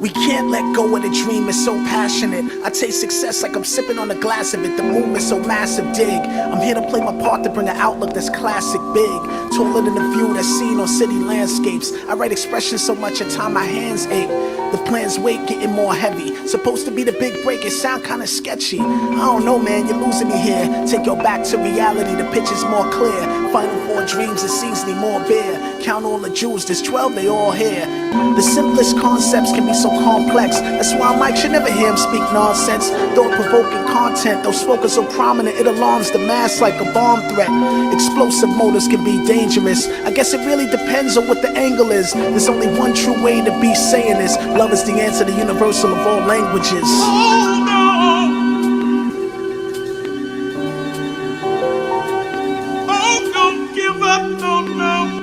We can't let go of the dream, it's so passionate. I taste success like I'm sipping on a glass of it. The movement's so massive, dig. I'm here to play my part to bring an outlook that's classic, big. Taller than the view that's seen on city landscapes. I write expressions so much at time my hands ache. The plan's weight getting more heavy. Supposed to be the big break, it sound kinda sketchy. I don't know, man, you're losing me here. Take your back to reality, the picture's more clear. Final four dreams, it seems need more beer. Count all the jewels, there's 12, they all here. The simplest concepts can be so complex. That's why Mike should never hear him speak nonsense. Thought-provoking content, though spoken so prominent, it alarms the mass like a bomb threat. Explosive motives can be dangerous. I guess it really depends on what the angle is. There's only one true way to be saying this. Love is the answer, the universal of all languages. Oh, no. Oh, don't give up, no, no.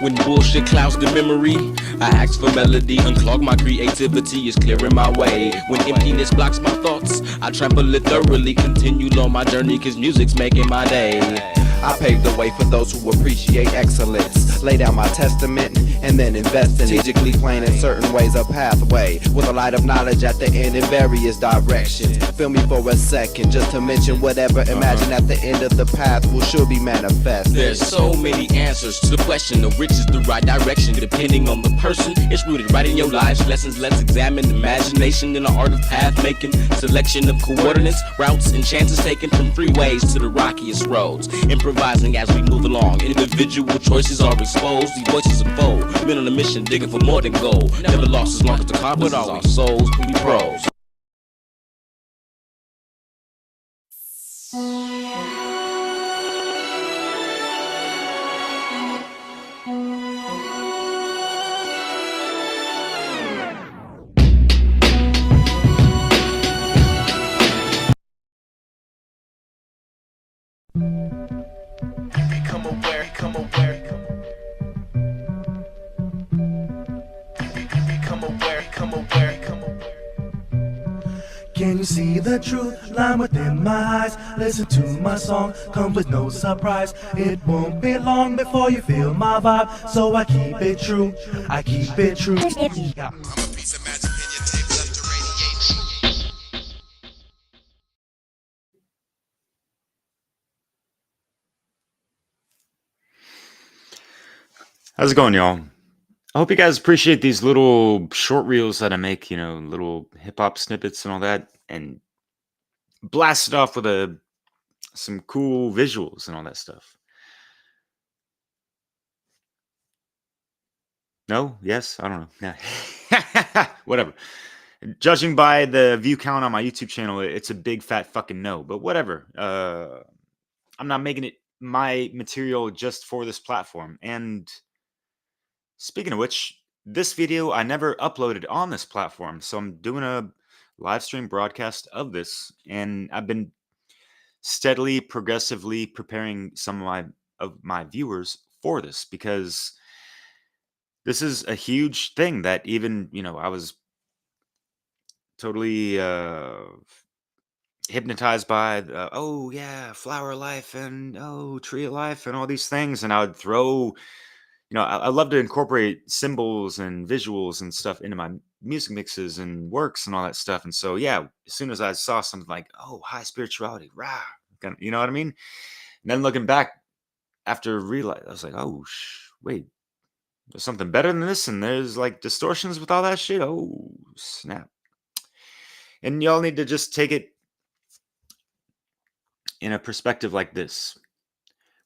When bullshit clouds the memory, I ask for melody, unclog my creativity is clearing my way. When emptiness blocks my thoughts, I trample it thoroughly, continue on my journey cause music's making my day. I pave the way for those who appreciate excellence. Lay down my testament and then invest in strategically playing in certain ways a pathway with a light of knowledge at the end in various directions. Feel me for a second just to mention whatever imagine at the end of the path will sure be manifest. There's so many answers to the question of which is the right direction. Depending on the person, it's rooted right in your life's lessons. Let's examine imagination in the art of path making. Selection of coordinates, routes, and chances taken from freeways to the rockiest roads. Improvising as we move along. Individual choices are exposed. These voices unfold. Men on a mission, digging for more than gold. Never lost as long as the compass is our souls. We pros. Become aware, become aware. Become aware, become aware, become aware. Can you see the truth lying within my eyes? Listen to my song, comes with no surprise. It won't be long before you feel my vibe, so I keep it true, I keep it true. I'm a piece of magic in your tape left to radiate. How's it going, y'all? I hope you guys appreciate these little short reels that I make, little hip-hop snippets and all that, and blast it off with some cool visuals and all that stuff. No? Yes? I don't know. Nah. Whatever. Judging by the view count on my YouTube channel, it's a big fat fucking no, but whatever. I'm not making it my material just for this platform. And speaking of which, this video I never uploaded on this platform, so I'm doing a live stream broadcast of this, and I've been steadily, progressively preparing some of my viewers for this, because this is a huge thing that even, I was totally hypnotized by oh yeah, flower life and tree of life and all these things, and I would throw I love to incorporate symbols and visuals and stuff into my music mixes and works and all that stuff. And so, yeah, as soon as I saw something like, oh, high spirituality, rah, you know what I mean? And then looking back after realize, I was like, oh, wait, there's something better than this. And there's like distortions with all that shit. Oh, snap. And y'all need to just take it in a perspective like this.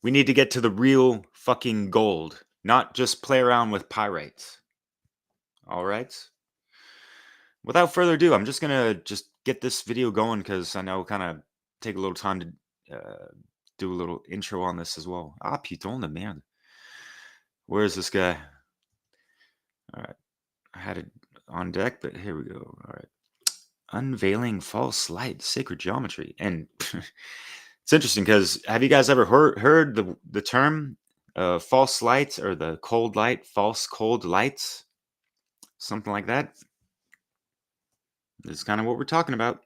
We need to get to the real fucking gold. Not just play around with pyrites. All right. Without further ado, I'm just going to get this video going because I know kind of take a little time to do a little intro on this as well. Ah, putain de merde. Where is this guy? All right. I had it on deck, but here we go. All right. Unveiling false light, sacred geometry. And it's interesting because have you guys ever heard the term false light or the cold light, false cold lights? something like that. That's kind of what we're talking about.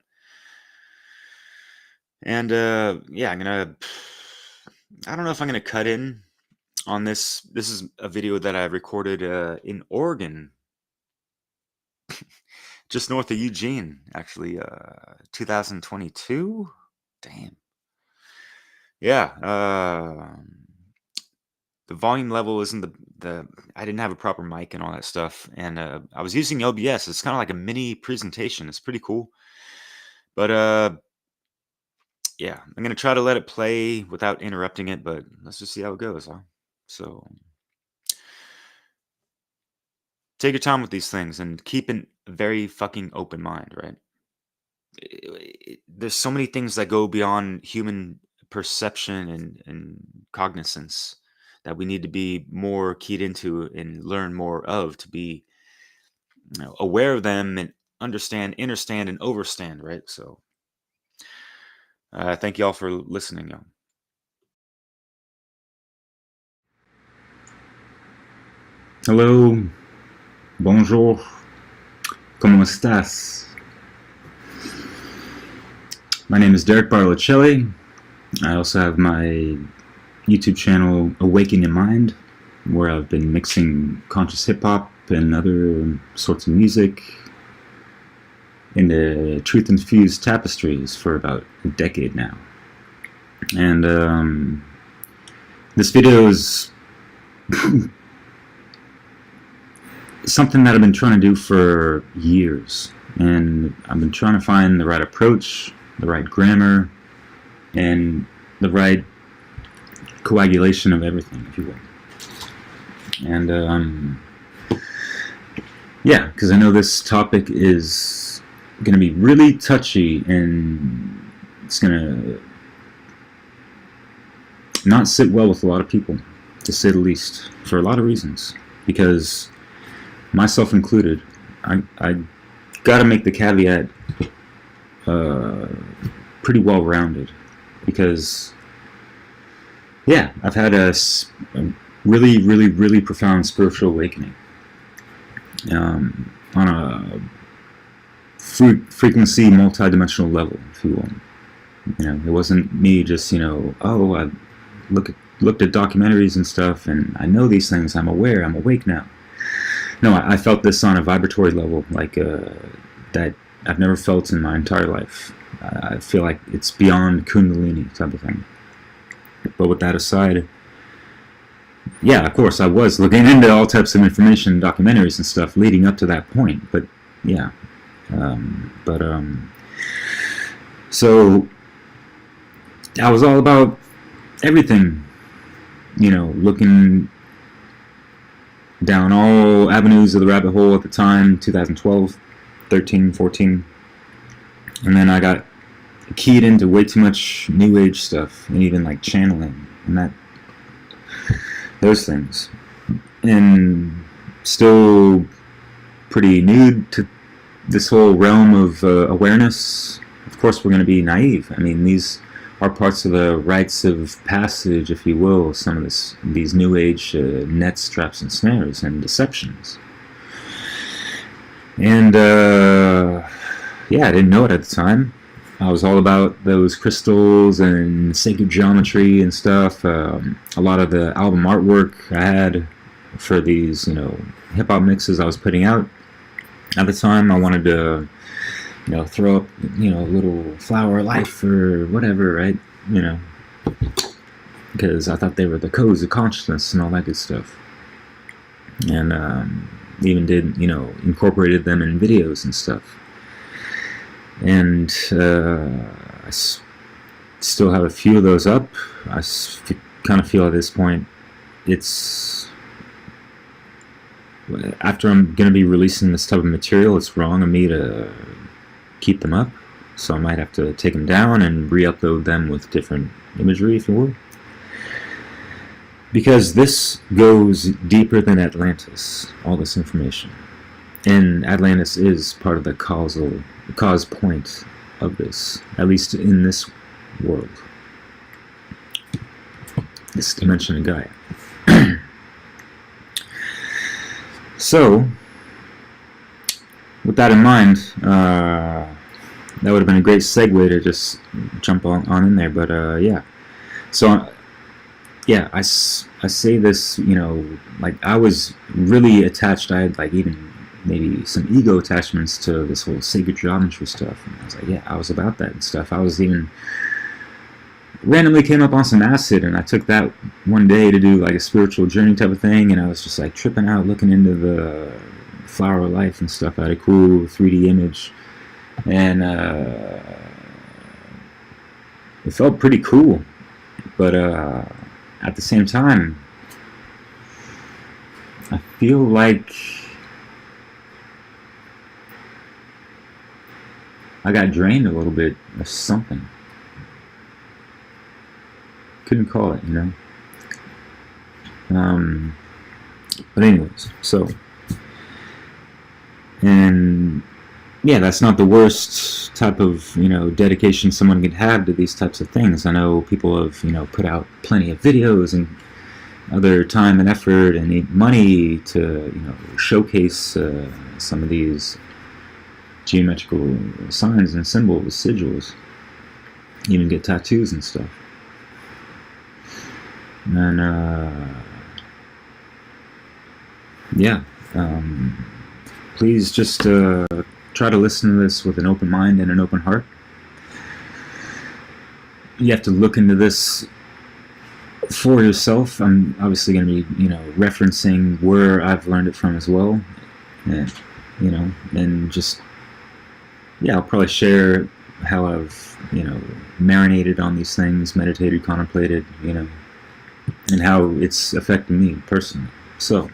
And yeah, I don't know if I'm gonna cut in on this. This is a video that I recorded in Oregon, just north of Eugene, actually, 2022. Damn. Yeah. The volume level isn't the I didn't have a proper mic and all that stuff, and I was using OBS. It's kind of like a mini presentation. It's pretty cool. But yeah, I'm gonna try to let it play without interrupting it, but let's just see how it goes, huh? So take your time with these things and keep a very fucking open mind, right? There's so many things that go beyond human perception and cognizance that we need to be more keyed into and learn more of, to be aware of them and understand, understand, and overstand, right? So thank you all for listening, y'all. Hello, bonjour, ¿cómo estás? My name is Derek Barlocelli. I also have my YouTube channel, Awakening in Mind, where I've been mixing conscious hip-hop and other sorts of music into truth-infused tapestries for about a decade now. And this video is something that I've been trying to do for years, and I've been trying to find the right approach, the right grammar, and the right coagulation of everything, if you will. And yeah, because I know this topic is going to be really touchy, and it's going to not sit well with a lot of people, to say the least, for a lot of reasons. Because myself included, I got to make the caveat pretty well rounded, because yeah, I've had a really, really, really profound spiritual awakening on a frequency, multidimensional level, if you will. You know, it wasn't me just, oh, I looked at documentaries and stuff, and I know these things. I'm aware. I'm awake now. No, I felt this on a vibratory level, like that I've never felt in my entire life. I feel like it's beyond Kundalini type of thing. But with that aside, yeah, of course, I was looking into all types of information, documentaries and stuff leading up to that point. But yeah, so I was all about everything, looking down all avenues of the rabbit hole at the time, 2012, 13, 14. And then I got keyed into way too much new age stuff, and even like channeling and those things. And still pretty new to this whole realm of awareness. Of course, we're going to be naive. I mean, these are parts of the rites of passage, if you will, some of these new age nets, traps, and snares and deceptions. And yeah, I didn't know it at the time. I was all about those crystals and sacred geometry and stuff. A lot of the album artwork I had for these, hip-hop mixes I was putting out at the time, I wanted to, throw up, a little flower of life or whatever, right? Because I thought they were the codes of consciousness and all that good stuff. And even did, incorporated them in videos and stuff. And I still have a few of those up. I kind of feel at this point it's, after I'm going to be releasing this type of material, it's wrong of me to keep them up. So I might have to take them down and re-upload them with different imagery, if you will. Because this goes deeper than Atlantis, all this information. And Atlantis is part of the cause point of this, at least in this world, this dimension of Gaia. So, with that in mind, that would have been a great segue to just jump on in there. But yeah, so yeah, I say this, you know, like I was really attached. I had like even maybe some ego attachments to this whole sacred geometry stuff, and I was like, yeah, I was about that and stuff. I was even randomly came up on some acid, and I took that one day to do like a spiritual journey type of thing, and I was just like tripping out, looking into the flower of life and stuff. I had a cool 3D image, and it felt pretty cool, but at the same time, I feel like I got drained a little bit of something. Couldn't call it, you know. But anyways, so, and yeah, that's not the worst type of, you know, dedication someone could have to these types of things. I know people have, you know, put out plenty of videos and other time and effort and need money to, you know, showcase some of these geometrical signs and symbols, sigils, even get tattoos and stuff. And yeah, please just try to listen to this with an open mind and an open heart. You have to look into this for yourself. I'm obviously going to be, you know, referencing where I've learned it from as well, and, you know, and just, yeah, I'll probably share how I've, you know, marinated on these things, meditated, contemplated, you know, and how it's affected me personally. So,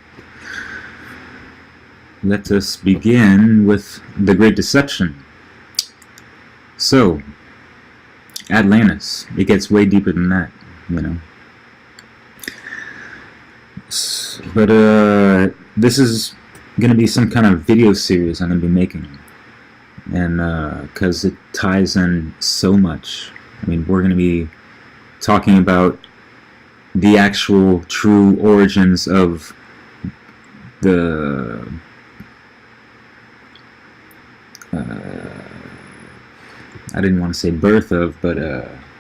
let us begin with the Great Deception. So, Atlantis, it gets way deeper than that, you know. But this is going to be some kind of video series I'm going to be making. And because it ties in so much. I mean, we're going to be talking about the actual true origins of the I didn't want to say birth of, but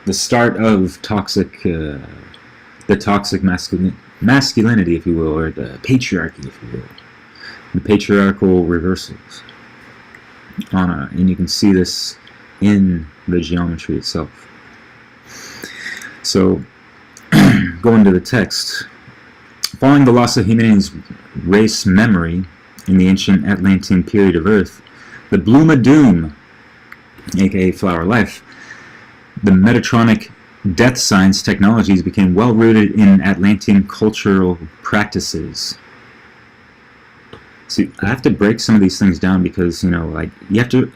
the start of toxic, the toxic masculinity, if you will, or the patriarchy, if you will, the patriarchal reversals. And you can see this in the geometry itself. So, going to the text. Following the loss of humanity's race memory in the ancient Atlantean period of Earth, the Bloom of Doom, aka Flower Life, the Metatronic death science technologies became well rooted in Atlantean cultural practices. See, I have to break some of these things down because, you know, like, you have to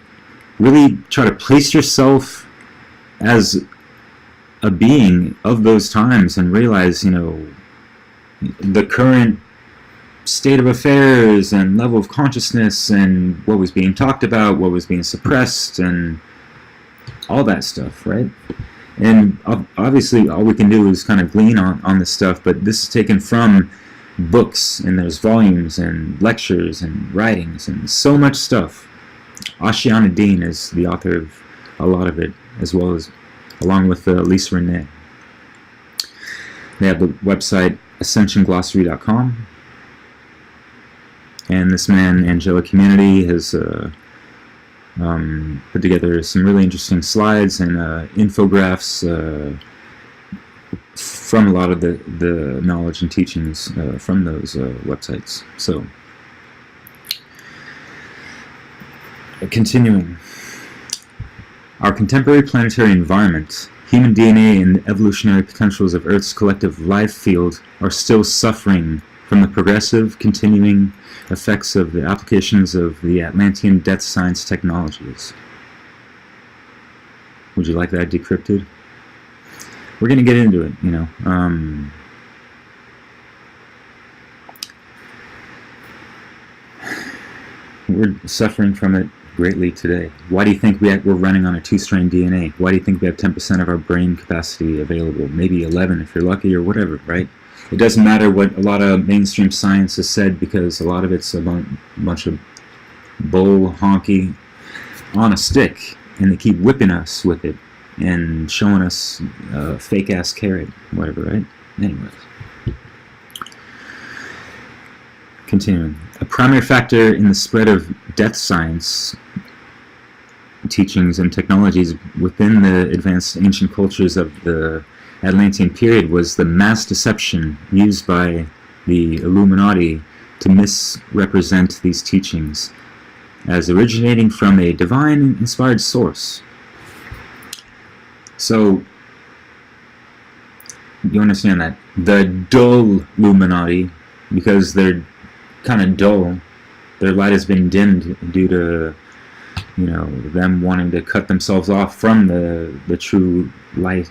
really try to place yourself as a being of those times and realize, you know, the current state of affairs and level of consciousness and what was being talked about, what was being suppressed, and all that stuff, right? And obviously all we can do is kind of glean on this stuff, but this is taken from books, and there's volumes and lectures and writings and so much stuff. Ashiana Dean is the author of a lot of it, as well as along with Lisa Renee. They have the website ascensionglossary.com, and this man, Angela Community, has put together some really interesting slides and infographics from a lot of the knowledge and teachings from those websites. So, continuing. Our contemporary planetary environment, human DNA, and the evolutionary potentials of Earth's collective life field are still suffering from the progressive, continuing effects of the applications of the Atlantean death science technologies. Would you like that decrypted? We're going to get into it, you know. We're suffering from it greatly today. Why do you think we're running on a 2-strand DNA? Why do you think we have 10% of our brain capacity available? Maybe 11 if you're lucky, or whatever, right? It doesn't matter what a lot of mainstream science has said, because a lot of it's a bunch of bull honky on a stick, and they keep whipping us with it and showing us a fake ass carrot, whatever, right? Anyways, continuing. A primary factor in the spread of death science teachings and technologies within the advanced ancient cultures of the Atlantean period was the mass deception used by the Illuminati to misrepresent these teachings as originating from a divine inspired source. So you understand that the dull Illuminati, because they're kind of dull, their light has been dimmed due to, you know, them wanting to cut themselves off from the true light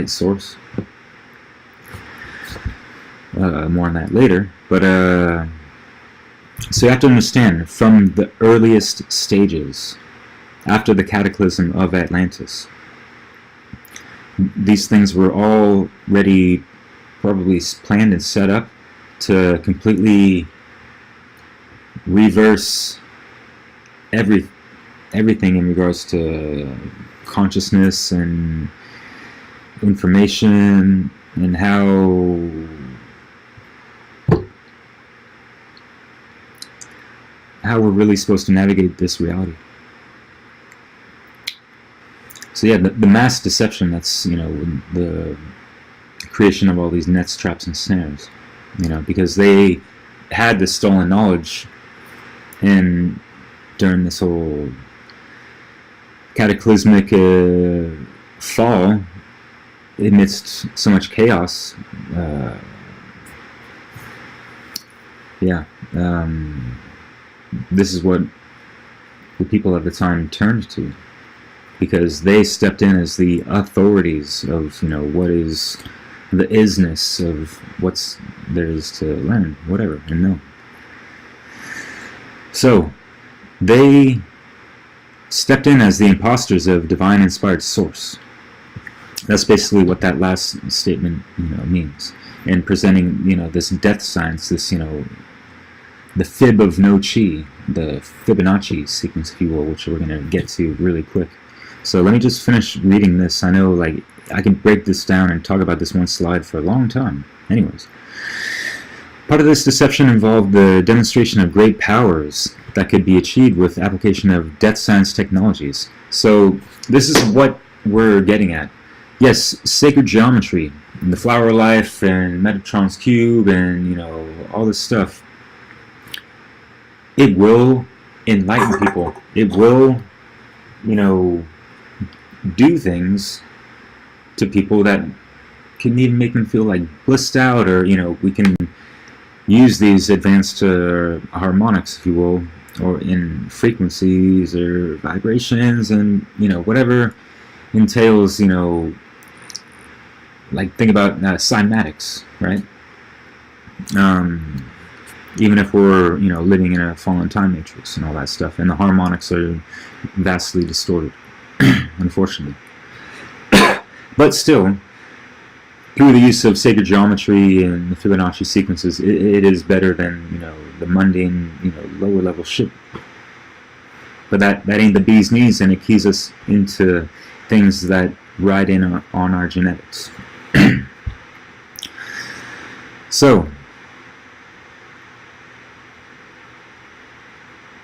source. More on that later. But so you have to understand, from the earliest stages after the cataclysm of Atlantis, these things were already probably planned and set up to completely reverse everything in regards to consciousness and information and how we're really supposed to navigate this reality. So yeah, the mass deception, that's, you know, the creation of all these nets, traps, and snares, you know, because they had this stolen knowledge, and during this whole cataclysmic fall, amidst so much chaos, this is what the people at the time turned to, because they stepped in as the authorities of, you know, what is the isness of what's there is to learn, whatever, and know. So they stepped in as the imposters of divine inspired source. That's basically what that last statement, you know, means. And presenting, you know, this death science, this, you know, the fib of no chi, the Fibonacci sequence, if you will, which we're going to get to really quick. So let me just finish reading this. I know, like, I can break this down and talk about this one slide for a long time. Anyways, part of this deception involved the demonstration of great powers that could be achieved with application of death science technologies. So this is what we're getting at. Yes, sacred geometry, and the flower of life, and Metatron's cube, and, you know, all this stuff. It will enlighten people. It will, you know, do things to people that can even make them feel like blissed out, or, you know, we can use these advanced harmonics, if you will, or in frequencies or vibrations, and, you know, whatever entails, you know, like, think about cymatics, right? Even if we're, you know, living in a fallen time matrix and all that stuff, and the harmonics are vastly distorted, unfortunately. But still, through the use of sacred geometry and the Fibonacci sequences, it is better than, you know, the mundane, you know, lower level shit. But that ain't the bee's knees, and it keys us into things that ride in on our genetics. So,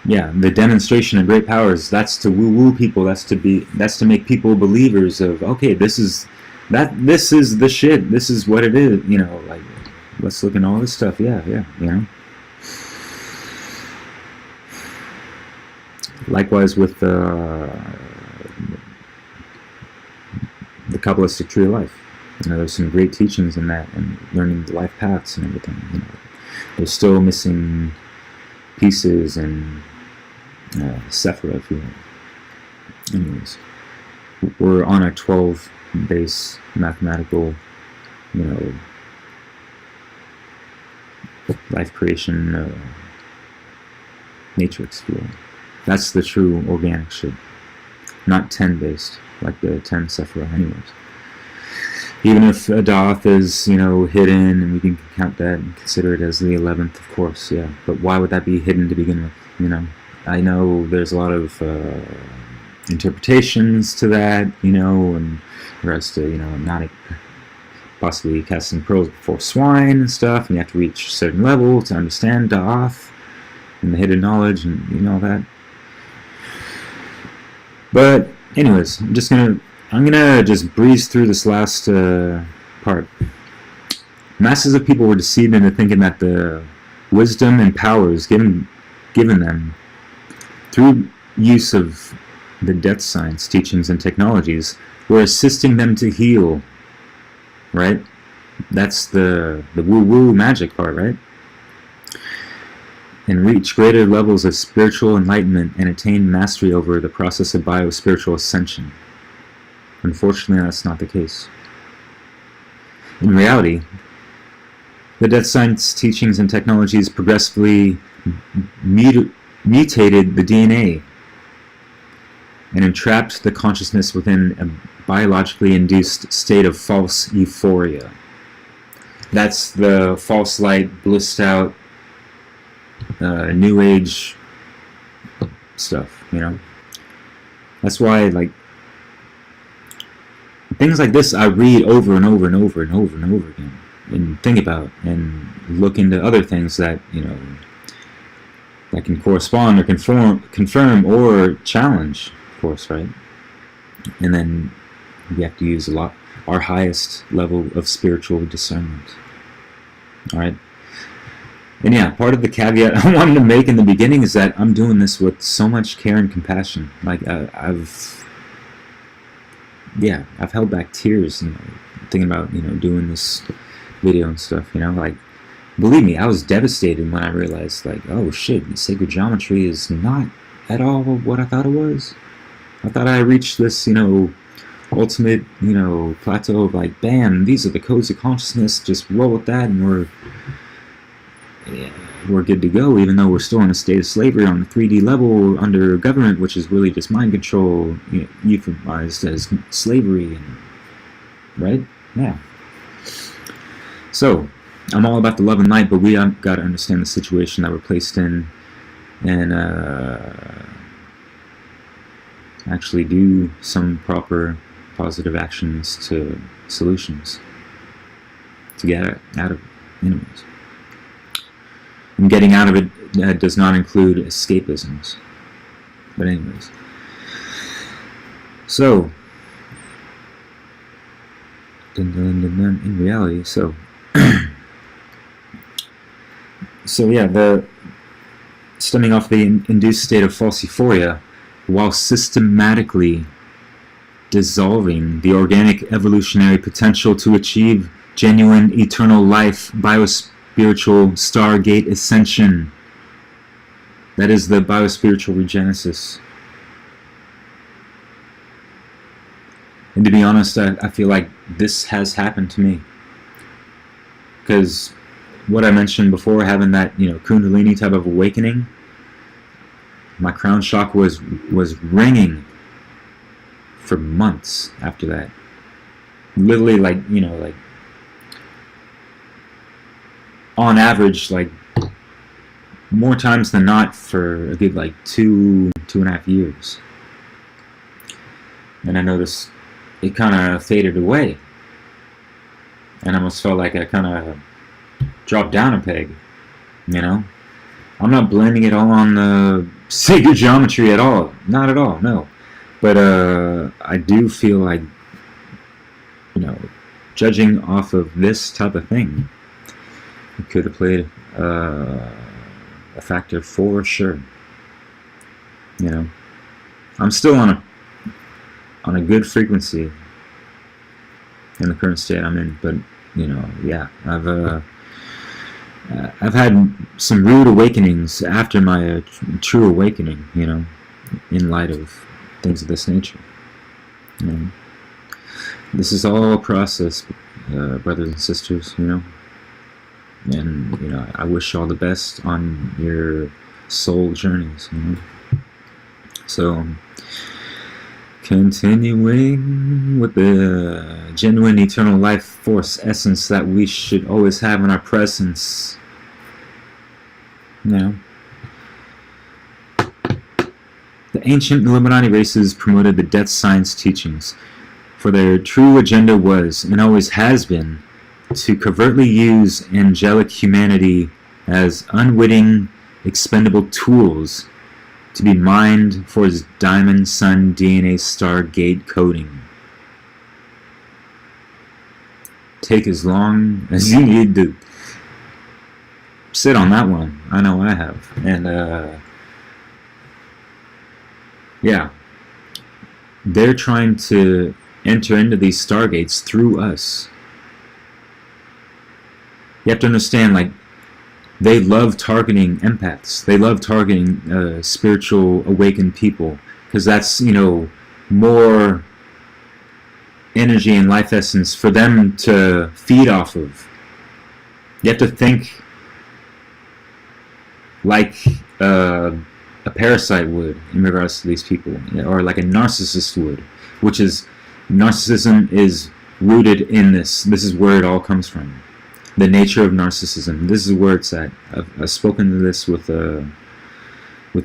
yeah, the demonstration of great powers, that's to woo-woo people, that's to make people believers of, okay, this is the shit, this is what it is, you know, like, let's look at all this stuff, yeah, you know. Likewise with the Kabbalistic tree of life. You know, there's some great teachings in that, and learning the life paths and everything, you know. There's still missing pieces and Sephira, if you will. Anyways, we're on a 12 base mathematical, you know, life creation matrix, if you will. That's the true organic shit, not 10 based like the 10 Sephira. Anyways, even if Adath is, you know, hidden, and we can count that and consider it as the 11th, of course, yeah. But why would that be hidden to begin with? You know, I know there's a lot of interpretations to that, in regards to, not possibly casting pearls before swine and stuff, and you have to reach a certain level to understand Da'ath and the hidden knowledge and all that. But anyways, I'm gonna just breeze through this last part. Masses of people were deceived into thinking that the wisdom and powers given them through use of the death science teachings and technologies were assisting them to heal. Right? That's the woo-woo magic part, right? And reach greater levels of spiritual enlightenment and attain mastery over the process of bio-spiritual ascension. Unfortunately, that's not the case. In reality, the death science teachings and technologies progressively mutated the DNA and entrapped the consciousness within a biologically induced state of false euphoria. That's the false light, blissed out, new age stuff, That's why, like, things like this I read over and over and over and over and over again, and think about and look into other things that, that can correspond or confirm or challenge, of course, right? And then we have to use our highest level of spiritual discernment. All right. And yeah, part of the caveat I wanted to make in the beginning is that I'm doing this with so much care and compassion. Like I've held back tears, thinking about doing this video and stuff. Like, believe me, I was devastated when I realized, like, oh shit, sacred geometry is not at all what I thought it was. I thought I reached this, ultimate, plateau of, like, bam, these are the codes of consciousness, just roll with that, and we're good to go, even though we're still in a state of slavery on the 3D level under government, which is really just mind control, euphemized as slavery, right? Yeah. So, I'm all about the love and light, but we got to understand the situation that we're placed in, and actually do some proper positive actions to solutions to get out of it. Anyways. And getting out of it does not include escapisms. But anyways. So, in reality, so yeah, stemming off the induced state of false euphoria, while systematically dissolving the organic evolutionary potential to achieve genuine eternal life, biospiritual stargate ascension. That is the biospiritual regenesis. And to be honest, I feel like this has happened to me. Because what I mentioned before, having that, Kundalini type of awakening, my crown chakra was ringing for months after that. Literally, like, like, on average, like, more times than not for a good, like, 2.5 years. And I noticed it kind of faded away. And I almost felt like I kind of dropped down a peg, I'm not blaming it all on the sacred geometry at all. Not at all, no. But I do feel like, judging off of this type of thing, it could have played a factor for sure. I'm still on a good frequency in the current state I'm in, but yeah, I've had some rude awakenings after my true awakening, in light of things of this nature. This is all a process, brothers and sisters, and I wish you all the best on your soul journeys, So, continuing with the genuine eternal life force essence that we should always have in our presence. The ancient Illuminati races promoted the death science teachings, for their true agenda was, and always has been, to covertly use angelic humanity as unwitting, expendable tools to be mined for his diamond sun DNA stargate coding. Take as long as you need to sit on that one. I know I have. And yeah, they're trying to enter into these stargates through us. You have to understand, like, they love targeting empaths. They love targeting spiritual awakened people, because that's, you know, more energy and life essence for them to feed off of. You have to think like a parasite would in regards to these people, or like a narcissist would, which is, narcissism is rooted in this. This is where it all comes from. The nature of narcissism. This is where it's at. I've spoken to this with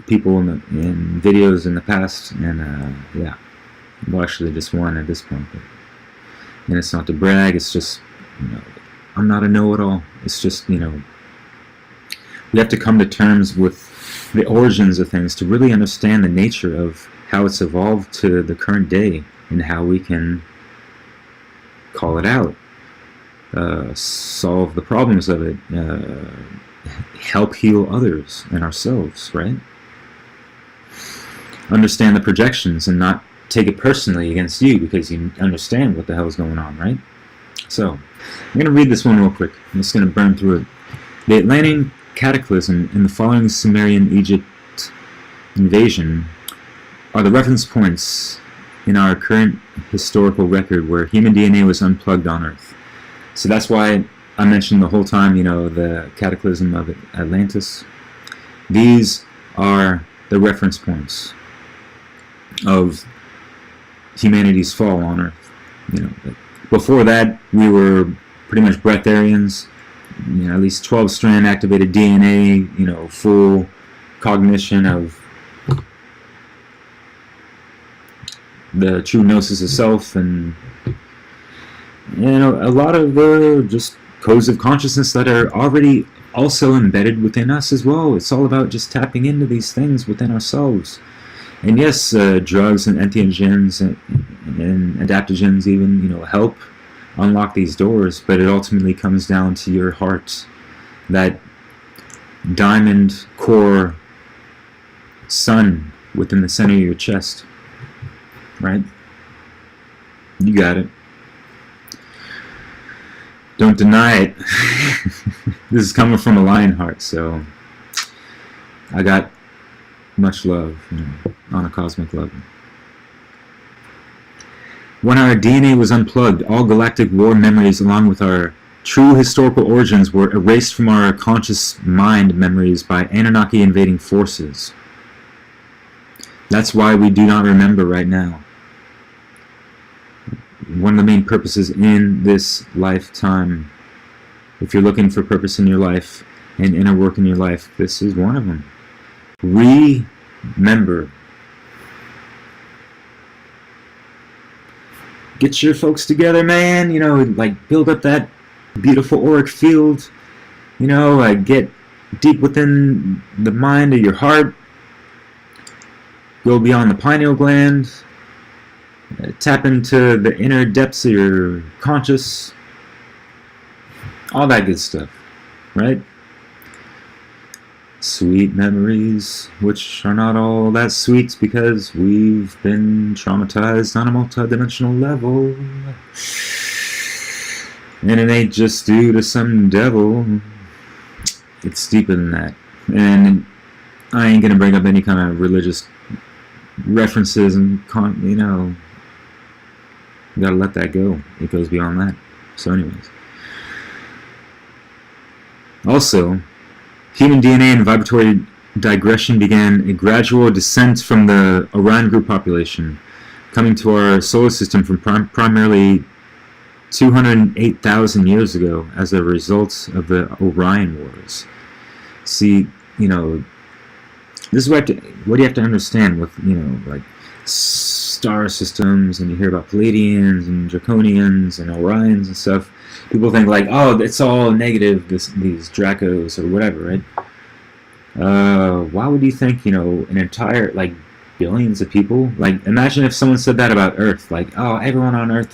people in videos in the past, and yeah, well, actually just one at this point. But, and it's not to brag. It's just, you know, I'm not a know-it-all. It's just, you know, we have to come to terms with the origins of things to really understand the nature of how it's evolved to the current day, and how we can call it out. Solve the problems of it, help heal others and ourselves, right? Understand the projections and not take it personally against you because you understand what the hell is going on, right? So, I'm going to read this one real quick. I'm just going to burn through it. The Atlantean cataclysm and the following Sumerian Egypt invasion are the reference points in our current historical record where human DNA was unplugged on Earth. So that's why I mentioned the whole time, you know, the cataclysm of Atlantis. These are the reference points of humanity's fall on Earth. You know, before that, we were pretty much breatharians. You know, at least 12-strand activated DNA. You know, full cognition of the true gnosis of self, and you know, a lot of just codes of consciousness that are already also embedded within us as well. It's all about just tapping into these things within ourselves. And yes, drugs and entheogens and adaptogens even, you know, help unlock these doors, but it ultimately comes down to your heart, that diamond core sun within the center of your chest, right? You got it. Don't deny it. This is coming from a lion heart, so I got much love, you know, on a cosmic level. When our DNA was unplugged, all galactic war memories along with our true historical origins were erased from our conscious mind memories by Anunnaki invading forces. That's why we do not remember right now. One of the main purposes in this lifetime, if you're looking for purpose in your life and inner work in your life, this is one of them. Remember. Get your folks together, man. You know, like, build up that beautiful auric field. You know, get deep within the mind of your heart. Go beyond the pineal gland. Tap into the inner depths of your conscious. All that good stuff, right? Sweet memories, which are not all that sweet because we've been traumatized on a multidimensional level. And it ain't just due to some devil. It's deeper than that. And I ain't gonna bring up any kind of religious references and, you know, you gotta let that go. It goes beyond that. So anyways. Also, human DNA and vibratory digression began a gradual descent from the Orion group population, coming to our solar system from primarily 208,000 years ago as a result of the Orion Wars. See, you know, This is what do you have to understand with, you know, like star systems, and you hear about Pleiadians and Draconians and Orions and stuff. People think like, oh, it's all negative, these Dracos or whatever, right? Why would you think, you know, an entire, like, billions of people, like, imagine if someone said that about Earth, like, oh, everyone on Earth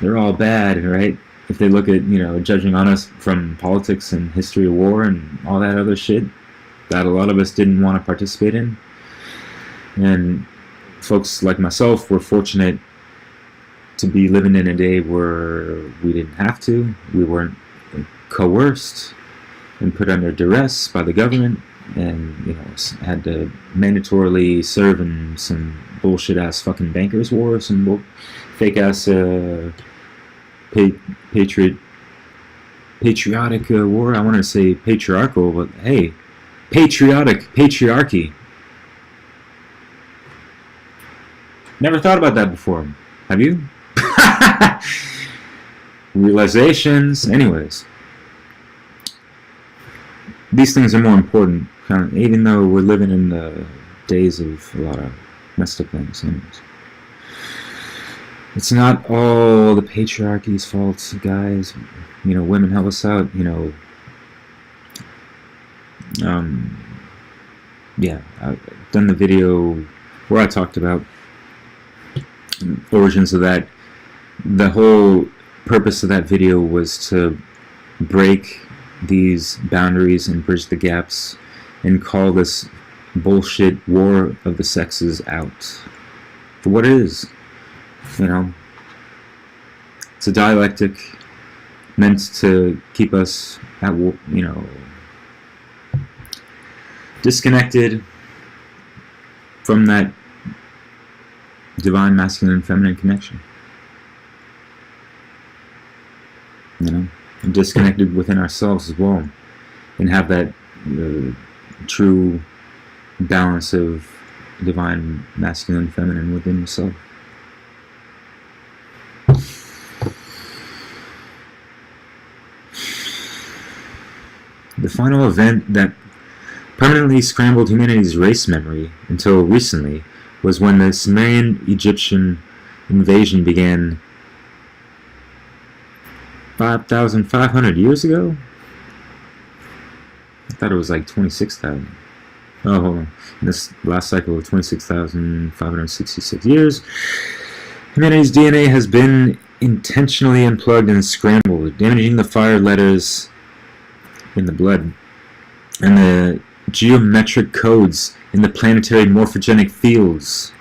they're all bad, right? If they look at, you know, judging on us from politics and history of war and all that other shit that a lot of us didn't want to participate in. And folks like myself were fortunate to be living in a day where we didn't have to. We weren't coerced and put under duress by the government, and, you know, had to mandatorily serve in some bullshit ass fucking bankers war, some fake ass patriotic war. I want to say patriarchal, but hey, patriarchy. Never thought about that before. Have you? Realizations. Anyways, these things are more important, even though we're living in the days of a lot of messed up things. Anyways, it's not all the patriarchy's fault, guys. You know, women help us out. You know, yeah, I've done the video where I talked about origins of that. The whole purpose of that video was to break these boundaries and bridge the gaps and call this bullshit war of the sexes out for what it is. You know, it's a dialectic meant to keep us at, you know, disconnected from that divine masculine and feminine connection. You know, and disconnected within ourselves as well, and have that true balance of divine masculine and feminine within yourself. The final event that permanently scrambled humanity's race memory until recently was when the Sumerian-Egyptian invasion began 5,500 years ago? I thought it was like 26,000. Oh, hold on. In this last cycle of 26,566 years, humanity's DNA has been intentionally unplugged and scrambled, damaging the fire letters in the blood and the geometric codes in the planetary morphogenic fields,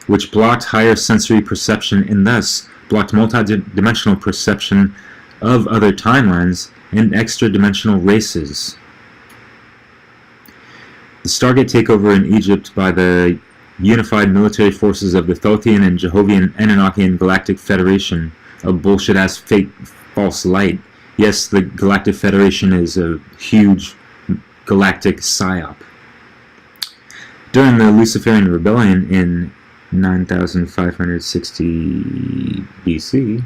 which blocked higher sensory perception and thus blocked multidimensional perception of other timelines and extra-dimensional races. The Stargate takeover in Egypt by the unified military forces of the Thothian and Jehovian Anunnakian Galactic Federation of bullshit-ass fake false light. Yes, the Galactic Federation is a huge galactic psyop. During the Luciferian Rebellion in 9560 BC,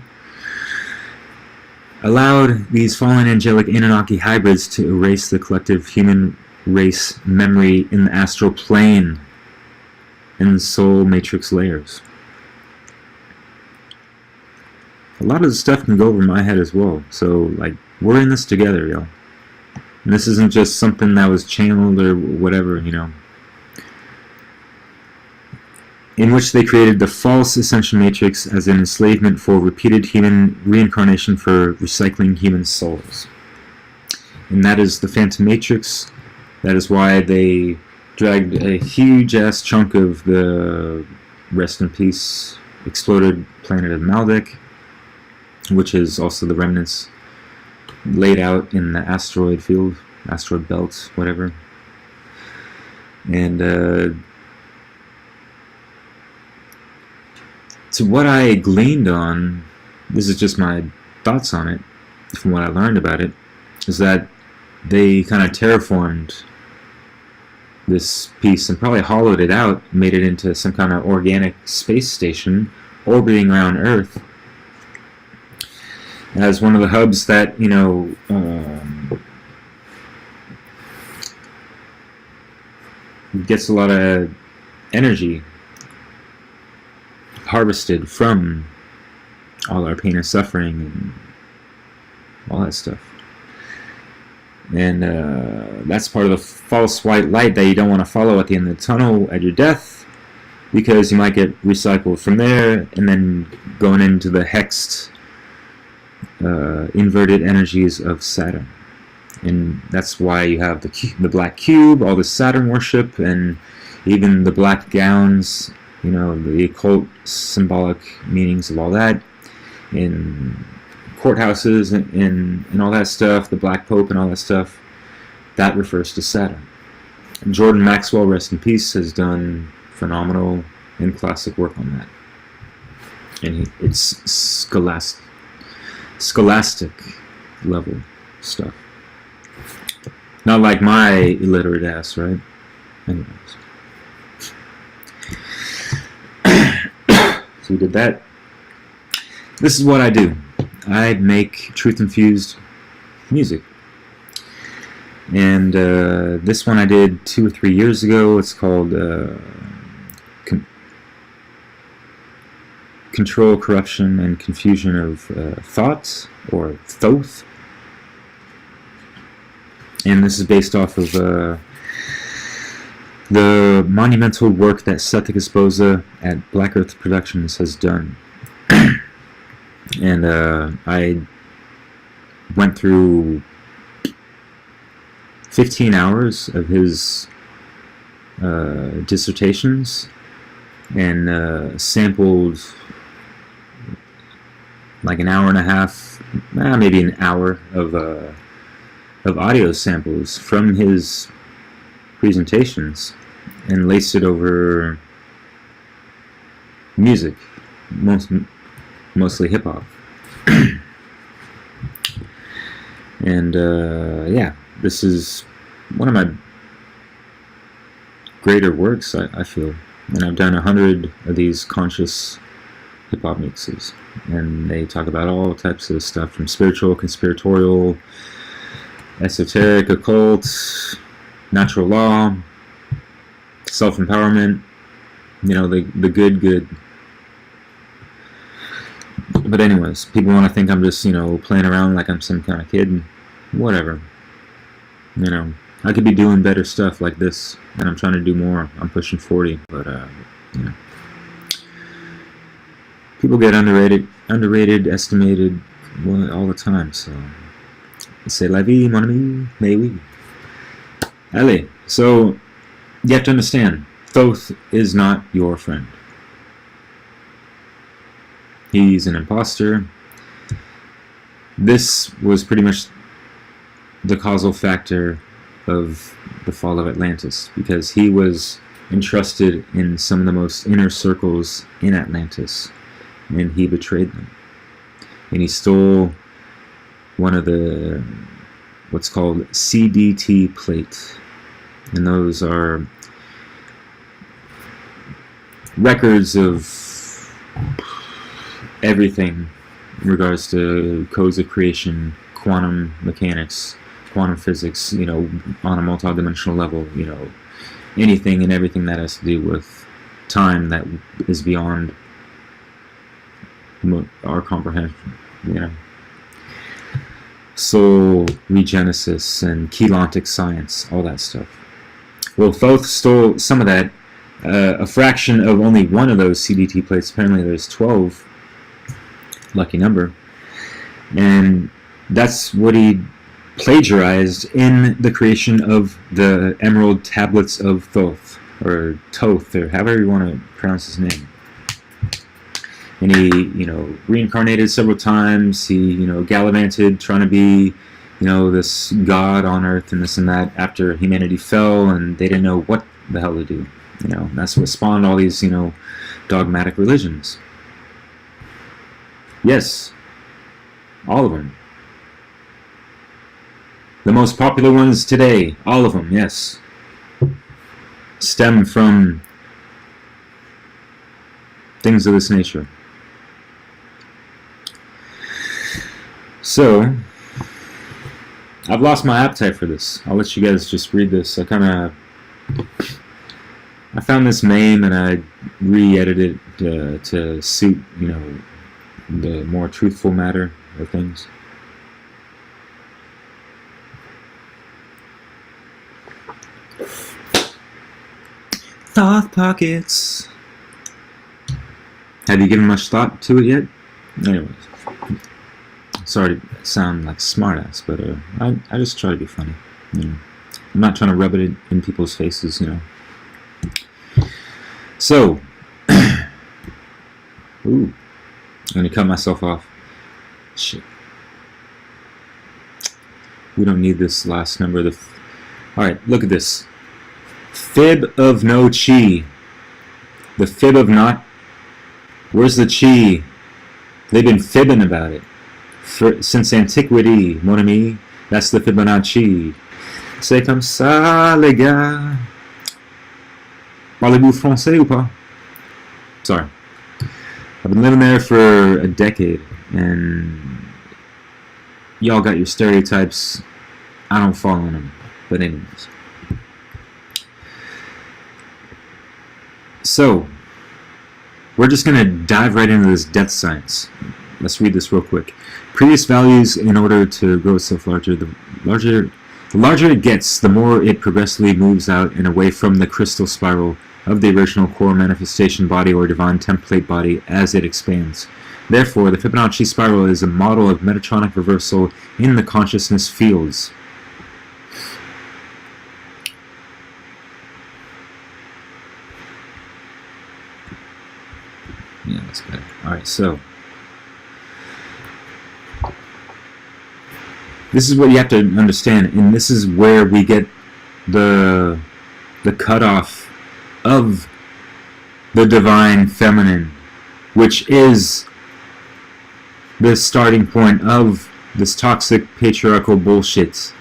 allowed these fallen angelic Anunnaki hybrids to erase the collective human race memory in the astral plane and soul matrix layers. A lot of the stuff can go over my head as well, so, like, we're in this together, y'all. And this isn't just something that was channeled or whatever, you know, in which they created the false ascension matrix as an enslavement for repeated human reincarnation for recycling human souls. And that is the Phantom Matrix. That is why they dragged a huge-ass chunk of the rest in peace exploded planet of Maldek, which is also the remnants laid out in the asteroid field, asteroid belt, whatever. And to what I gleaned on, this is just my thoughts on it, from what I learned about it, is that they kind of terraformed this piece and probably hollowed it out, made it into some kind of organic space station orbiting around Earth as one of the hubs that, you know, gets a lot of energy harvested from all our pain and suffering and all that stuff. And that's part of the false white light that you don't want to follow at the end of the tunnel at your death, because you might get recycled from there and then going into the hexed inverted energies of Saturn. And that's why you have the black cube, all the Saturn worship, and even the black gowns, you know, the occult symbolic meanings of all that in courthouses and all that stuff, the Black Pope and all that stuff. That refers to Saturn. And Jordan Maxwell, rest in peace, has done phenomenal and classic work on that. And it's scholastic level stuff. Not like my illiterate ass, right? Anyways. So we did that. This is what I do. I make truth-infused music. And this one I did 2 or 3 years ago. It's called Control, Corruption, and Confusion of Thoughts, or Thoth. And this is based off of the monumental work that Seth Esposa at Black Earth Productions has done. And I went through 15 hours of his dissertations and sampled like an hour and a half, maybe an hour of audio samples from his presentations and laced it over music, mostly hip-hop. And yeah, this is one of my greater works, I feel. And I've done 100 of these conscious hip-hop mixes, and they talk about all types of stuff, from spiritual, conspiratorial, esoteric, occult, natural law, self-empowerment, you know, the good. But anyways, people want to think I'm just, you know, playing around like I'm some kind of kid. Whatever. You know, I could be doing better stuff like this, and I'm trying to do more. I'm pushing 40, but, you know. People get underrated, estimated all the time, so... C'est la vie, mon ami, mais oui. Allez, so, you have to understand, Thoth is not your friend. He's an imposter. This was pretty much the causal factor of the fall of Atlantis, because he was entrusted in some of the most inner circles in Atlantis, and he betrayed them. And he stole one of the, what's called CDT plate. And those are records of everything in regards to codes of creation, quantum mechanics, quantum physics, you know, on a multidimensional level, you know, anything and everything that has to do with time that is beyond our comprehension, you know. Soul, regenesis, and Keylontic Science, all that stuff. Well, Thoth stole some of that, a fraction of only one of those CDT plates. Apparently there's 12, lucky number, and that's what he plagiarized in the creation of the Emerald Tablets of Thoth, or Thoth, or however you want to pronounce his name. And he, you know, reincarnated several times. He, you know, gallivanted, trying to be, you know, this god on Earth and this and that after humanity fell, and they didn't know what the hell to do. You know, and that's what spawned all these, you know, dogmatic religions. Yes, all of them. The most popular ones today, all of them, yes, stem from things of this nature. So, I've lost my appetite for this. I'll let you guys just read this. I kind of I found this meme and I re-edited it to suit, you know, the more truthful matter of things. Thought pockets. Have you given much thought to it yet? Anyways, sorry to sound like smartass, but I just try to be funny. You know, I'm not trying to rub it in people's faces, you know. So, ooh, I'm gonna cut myself off. Shit. We don't need this last number. All right, look at this. Fib of no chi. The fib of not. Where's the chi? They've been fibbing about it since antiquity, mon ami. That's the Fibonacci. C'est comme ça, les gars. Parlez-vous français ou pas? Sorry. I've been living there for a decade, and y'all got your stereotypes. I don't fall in them. But anyways. So, we're just going to dive right into this death science. Let's read this real quick. Previous values, in order to grow itself larger, the larger it gets, the more it progressively moves out and away from the crystal spiral of the original core manifestation body or divine template body as it expands. Therefore, the Fibonacci spiral is a model of metatronic reversal in the consciousness fields. Yeah, that's better. Alright, so this is what you have to understand, and this is where we get the cutoff of the divine feminine, which is the starting point of this toxic patriarchal bullshit,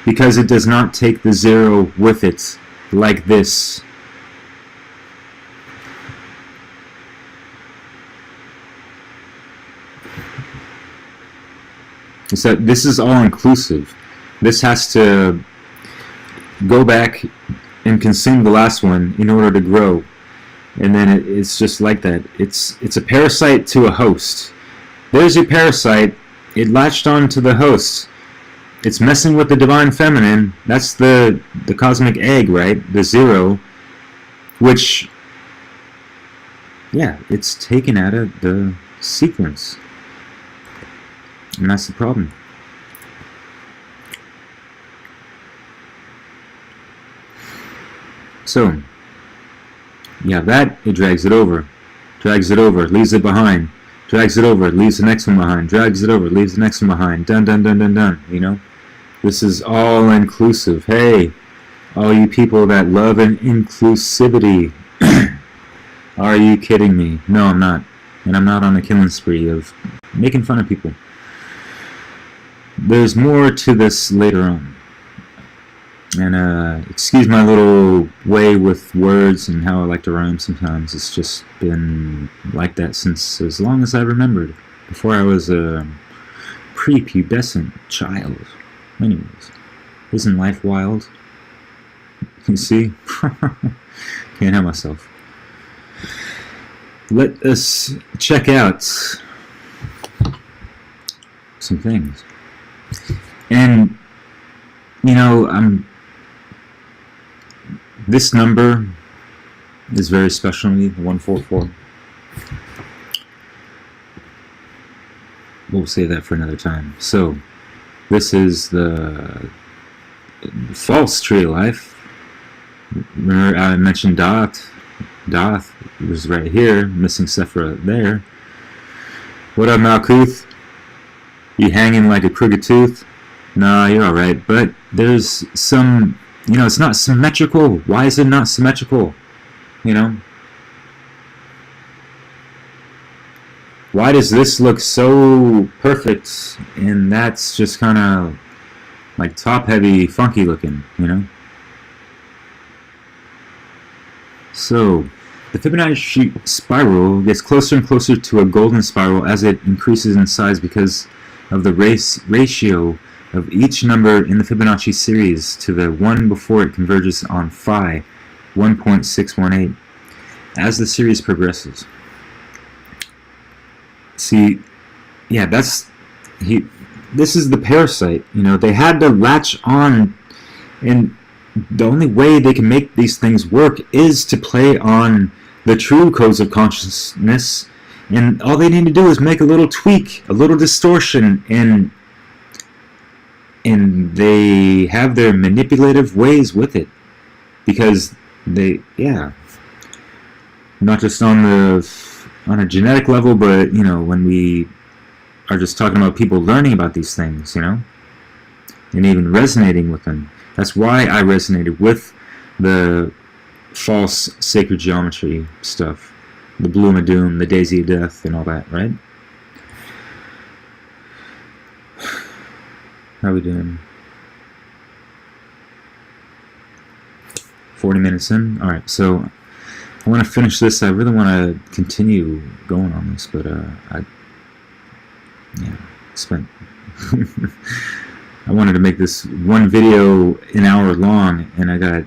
because it does not take the zero with it like this. Is that this is all inclusive. This has to go back and consume the last one in order to grow, and then it's just like that. It's a parasite to a host. There's your parasite. It latched on to the host. It's messing with the divine feminine. That's the cosmic egg, right? The zero, which, yeah, it's taken out of the sequence. And that's the problem. So, yeah, that, it drags it over, leaves it behind, drags it over, leaves the next one behind, drags it over, leaves the next one behind, dun dun dun dun dun, you know? This is all inclusive. Hey, all you people that love an inclusivity, are you kidding me? No, I'm not. And I'm not on a killing spree of making fun of people. There's more to this later on. And excuse my little way with words and how I like to rhyme sometimes. It's just been like that since as long as I remembered, before I was a prepubescent child. Anyways, isn't life wild? You see? Can't help myself. Let us check out some things. And, you know, this number is very special to me, the 144. We'll save that for another time. So, this is the false tree of life. Remember I mentioned Doth. Doth was right here, missing Sephira there. What up, Malkuth? You hanging like a crooked tooth? Nah, you're alright, but there's some, you know, it's not symmetrical. Why is it not symmetrical? You know? Why does this look so perfect and that's just kind of like top-heavy, funky looking, you know? So, the Fibonacci spiral gets closer and closer to a golden spiral as it increases in size because of the ratio of each number in the Fibonacci series to the one before it converges on phi. 1.618 as the series progresses. See, yeah, this is the parasite. You know, they had to latch on, and the only way they can make these things work is to play on the true codes of consciousness, and all they need to do is make a little tweak, a little distortion, and they have their manipulative ways with it, because they, yeah, not just on a genetic level, but, you know, when we are just talking about people learning about these things, you know, and even resonating with them. That's why I resonated with the false sacred geometry stuff, the Bloom of Doom, the Daisy of Death, and all that, right? How are we doing? 40 minutes in? Alright, so I want to finish this. I really want to continue going on this, but I spent I wanted to make this one video an hour long, and I got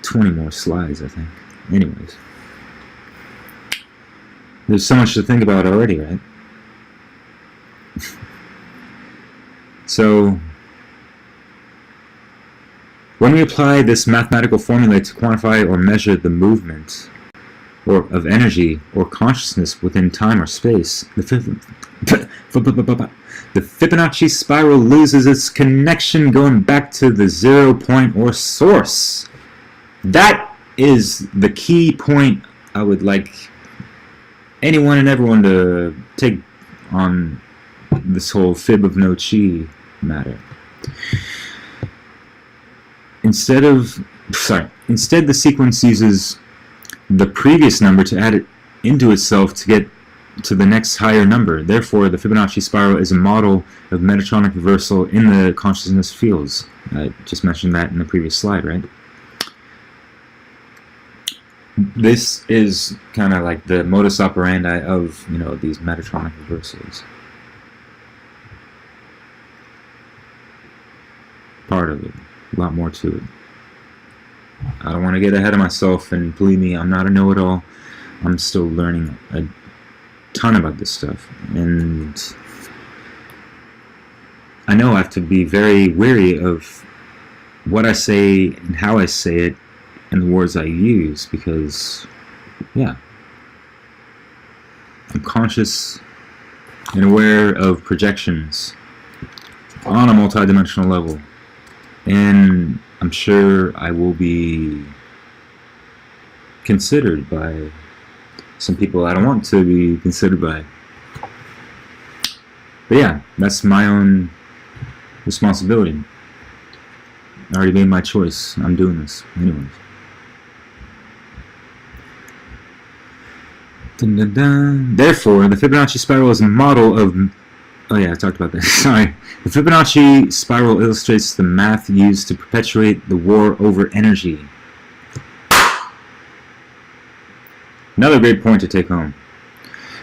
20 more slides, I think. Anyways, there's so much to think about already, right? So, when we apply this mathematical formula to quantify or measure the movement of energy or consciousness within time or space, the Fibonacci spiral loses its connection, going back to the 0 point or source. That is the key point I would like anyone and everyone to take on this whole fib of no chi matter. Instead, the sequence uses the previous number to add it into itself to get to the next higher number. Therefore, the Fibonacci spiral is a model of metatronic reversal in the consciousness fields. I just mentioned that in the previous slide, right? This is kind of like the modus operandi of, you know, these metatronic reversals. Part of it. A lot more to it. I don't want to get ahead of myself, and believe me, I'm not a know-it-all. I'm still learning a ton about this stuff, and I know I have to be very wary of what I say and how I say it and the words I use, because, yeah, I'm conscious and aware of projections on a multidimensional level. And I'm sure I will be considered by some people I don't want to be considered by. But yeah, that's my own responsibility. I already made my choice. I'm doing this. Anyways. Dun, dun, dun. Therefore, the Fibonacci spiral is a model of... Oh yeah, I talked about that. Sorry. The Fibonacci spiral illustrates the math used to perpetuate the war over energy. Another great point to take home.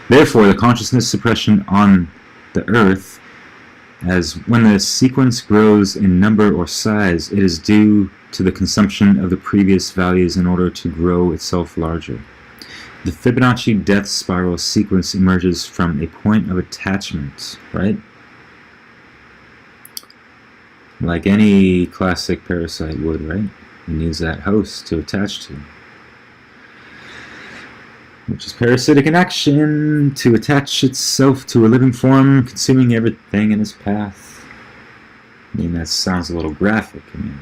Therefore, the consciousness suppression on the Earth, as when the sequence grows in number or size, it is due to the consumption of the previous values in order to grow itself larger. The Fibonacci death spiral sequence emerges from a point of attachment, right? Like any classic parasite would, right? It needs that host to attach to, which is parasitic in action, to attach itself to a living form, consuming everything in its path. I mean, that sounds a little graphic, I mean,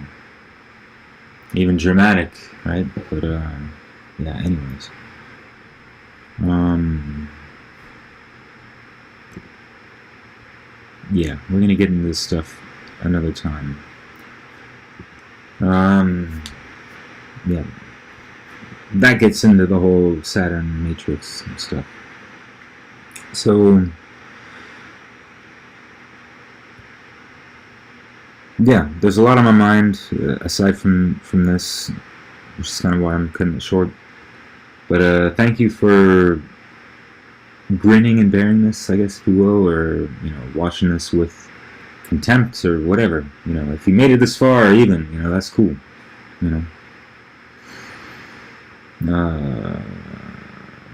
even dramatic, right? But, yeah, anyways. Yeah, we're gonna get into this stuff another time. Yeah, that gets into the whole Saturn matrix and stuff. So, yeah, there's a lot on my mind aside from this, which is kind of why I'm cutting it short. But thank you for grinning and bearing this, I guess, if you will, or, you know, watching this with contempt or whatever. You know, if you made it this far, even, you know, that's cool. You know,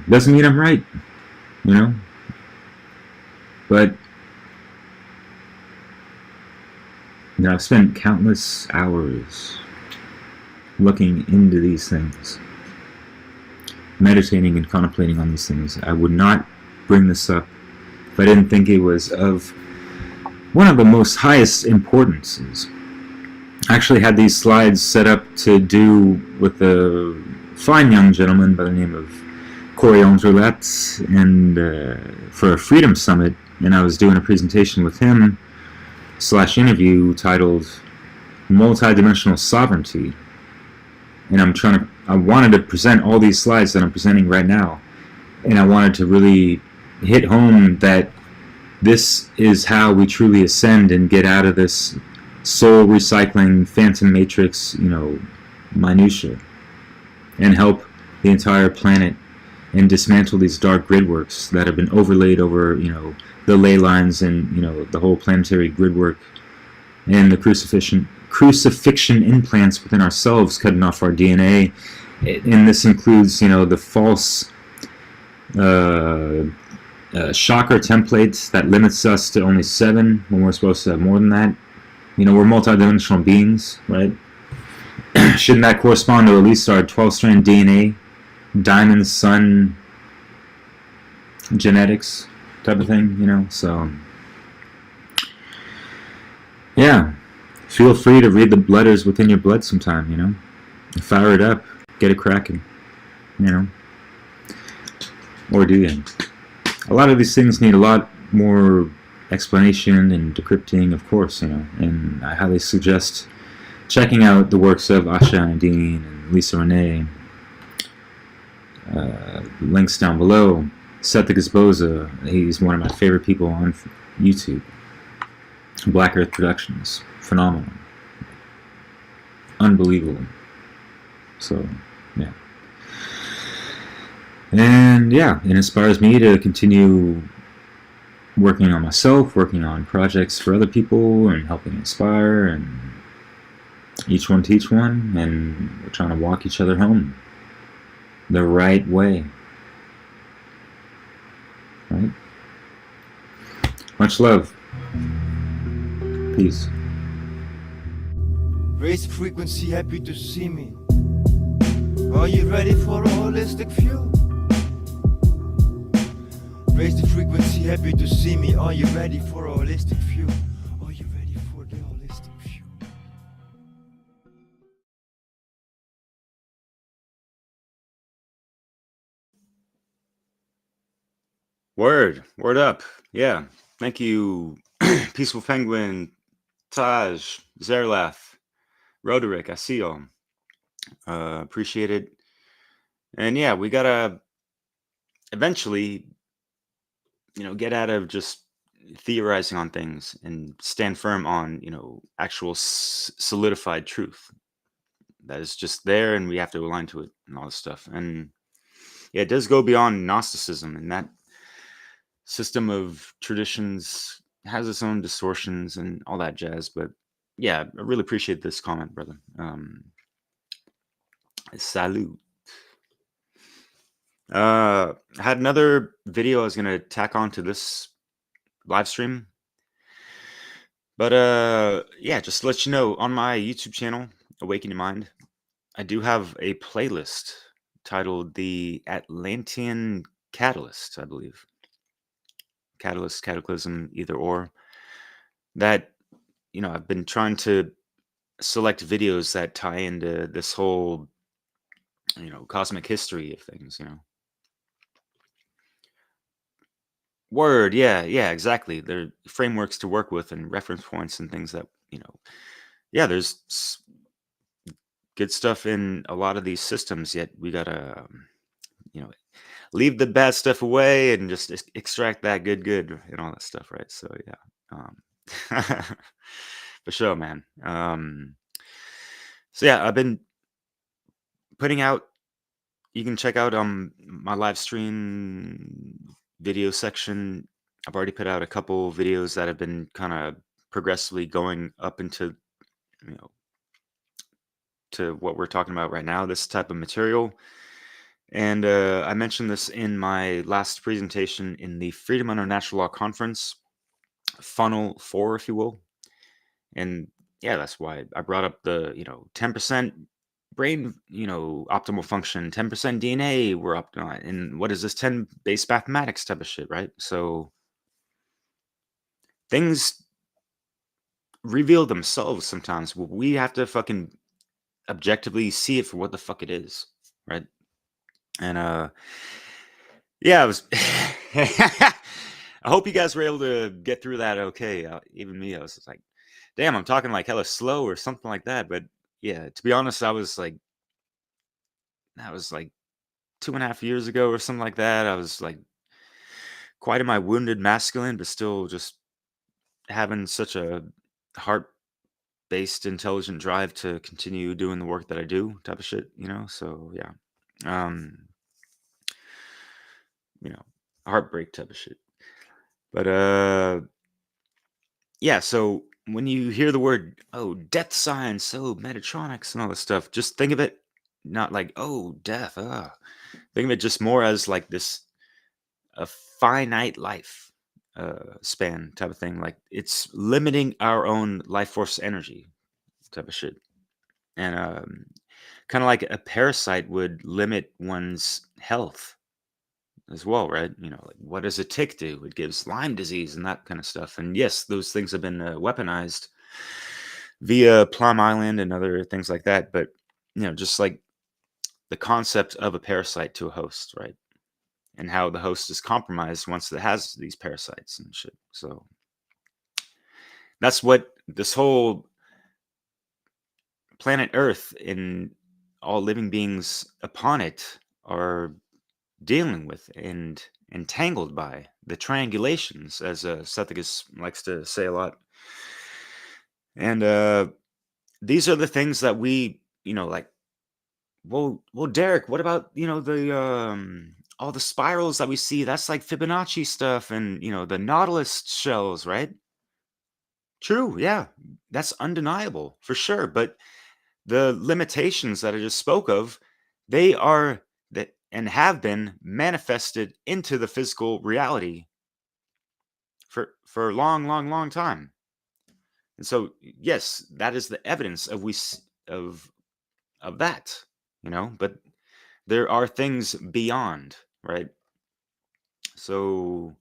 Doesn't mean I'm right, you know, but you know, I've spent countless hours looking into these things, meditating and contemplating on these things. I would not bring this up if I didn't think it was of one of the most highest importances. I actually had these slides set up to do with a fine young gentleman by the name of Corey Ondrelat, and for a Freedom Summit, and I was doing a presentation with him / interview titled Multidimensional Sovereignty. And I wanted to present all these slides that I'm presenting right now, and I wanted to really hit home that this is how we truly ascend and get out of this soul recycling phantom matrix, you know, minutia, and help the entire planet and dismantle these dark grid works that have been overlaid over, you know, the ley lines and, you know, the whole planetary grid work and the crucifixion implants within ourselves, cutting off our DNA. And this includes, you know, the false chakra templates that limits us to only 7 when we're supposed to have more than that. You know, we're multidimensional beings, right? Shouldn't that correspond to at least our 12-strand DNA, diamond, sun, genetics type of thing, you know? So, yeah, feel free to read the letters within your blood sometime, you know? Fire it up, get it cracking, you know? Or do you? A lot of these things need a lot more explanation and decrypting, of course, you know, and I highly suggest checking out the works of Asha Nadine and Lisa Renee. Links down below. Seth Gizboza, he's one of my favorite people on YouTube. Black Earth Productions, phenomenal, unbelievable. So, yeah. And yeah, it inspires me to continue working on myself, working on projects for other people, and helping inspire, and each one teach one, and we're trying to walk each other home the right way. Right? Much love. Peace. Raise frequency, happy to see me. Are you ready for a holistic view? Raise the frequency, happy to see me. Are you ready for a holistic view? Are you ready for the holistic view? Word up. Yeah. Thank you, Peaceful Penguin, Taj, Zerlath, Roderick. I see y'all. Appreciate it. And yeah, we gotta eventually, you know, get out of just theorizing on things and stand firm on, you know, actual solidified truth that is just there, and we have to align to it and all this stuff. And yeah, it does go beyond Gnosticism, and that system of traditions has its own distortions and all that jazz. But yeah, I really appreciate this comment, brother. Salute. I had another video I was gonna tack on to this live stream, but yeah, just to let you know, on my YouTube channel, Awaken Your Mind, I do have a playlist titled The Atlantean Catalyst, I believe. Catalyst, cataclysm, either or. That, you know, I've been trying to select videos that tie into this whole, you know, cosmic history of things, you know. Word, yeah, exactly. There are frameworks to work with and reference points and things that, you know, yeah, there's good stuff in a lot of these systems, yet we gotta, you know, leave the bad stuff away and just extract that good and all that stuff, right? So yeah, for sure, man. So yeah, I've been putting out, you can check out my live stream video section. I've already put out a couple videos that have been kind of progressively going up into, you know, to what we're talking about right now, this type of material. And I mentioned this in my last presentation in the Freedom Under Natural Law Conference, Funnel 4, if you will. And yeah, that's why I brought up the 10% brain optimal function, 10% DNA we're up to, and what is this 10 base mathematics type of shit, right? So things reveal themselves sometimes. We have to fucking objectively see it for what the fuck it is, right? And yeah, I was I hope you guys were able to get through that okay. Even me, I was just like, damn, I'm talking like hella slow or something like that. But yeah, to be honest, that was like 2.5 years ago or something like that. I was like quite in my wounded masculine, but still just having such a heart-based, intelligent drive to continue doing the work that I do, type of shit, So yeah, heartbreak type of shit. But yeah. So when you hear the word death science, Metatronics and all this stuff, just think of it not like death. Think of it just more as like this a finite life span type of thing. Like it's limiting our own life force energy type of shit. And kind of like a parasite would limit one's health as well, right? Like what does a tick do? It gives Lyme disease and that kind of stuff. And yes, those things have been weaponized via Plum Island and other things like that. But just like the concept of a parasite to a host, right? And how the host is compromised once it has these parasites and shit. So that's what this whole planet Earth and all living beings upon it are dealing with and entangled by, the triangulations, as Cethegus likes to say a lot. And these are the things that we, like, well, Derek, what about, the all the spirals that we see? That's like Fibonacci stuff and, the Nautilus shells, right? True, yeah. That's undeniable for sure, but the limitations that I just spoke of, they are that and have been manifested into the physical reality for a long, long, long time. And so, yes, that is the evidence of that, but there are things beyond, right? So,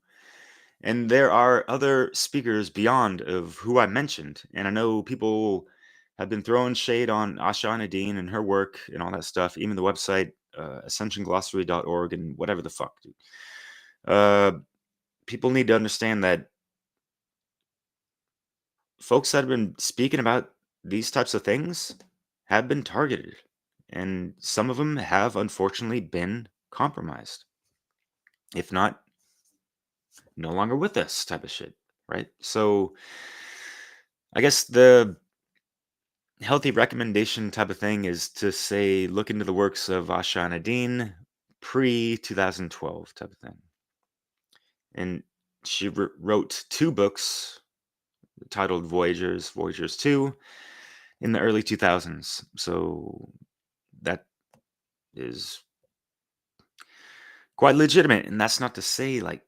and there are other speakers beyond of who I mentioned. And I know people have been throwing shade on Asha Nadine and her work and all that stuff, even the website, ascensionglossary.org and whatever the fuck, dude. People need to understand that folks that have been speaking about these types of things have been targeted. And some of them have unfortunately been compromised. If not, no longer with us type of shit, right? So I guess the healthy recommendation type of thing is to say look into the works of Asha Nadine pre 2012 type of thing. And she wrote 2 books titled Voyagers 2 in the early 2000s. So that is quite legitimate. And that's not to say like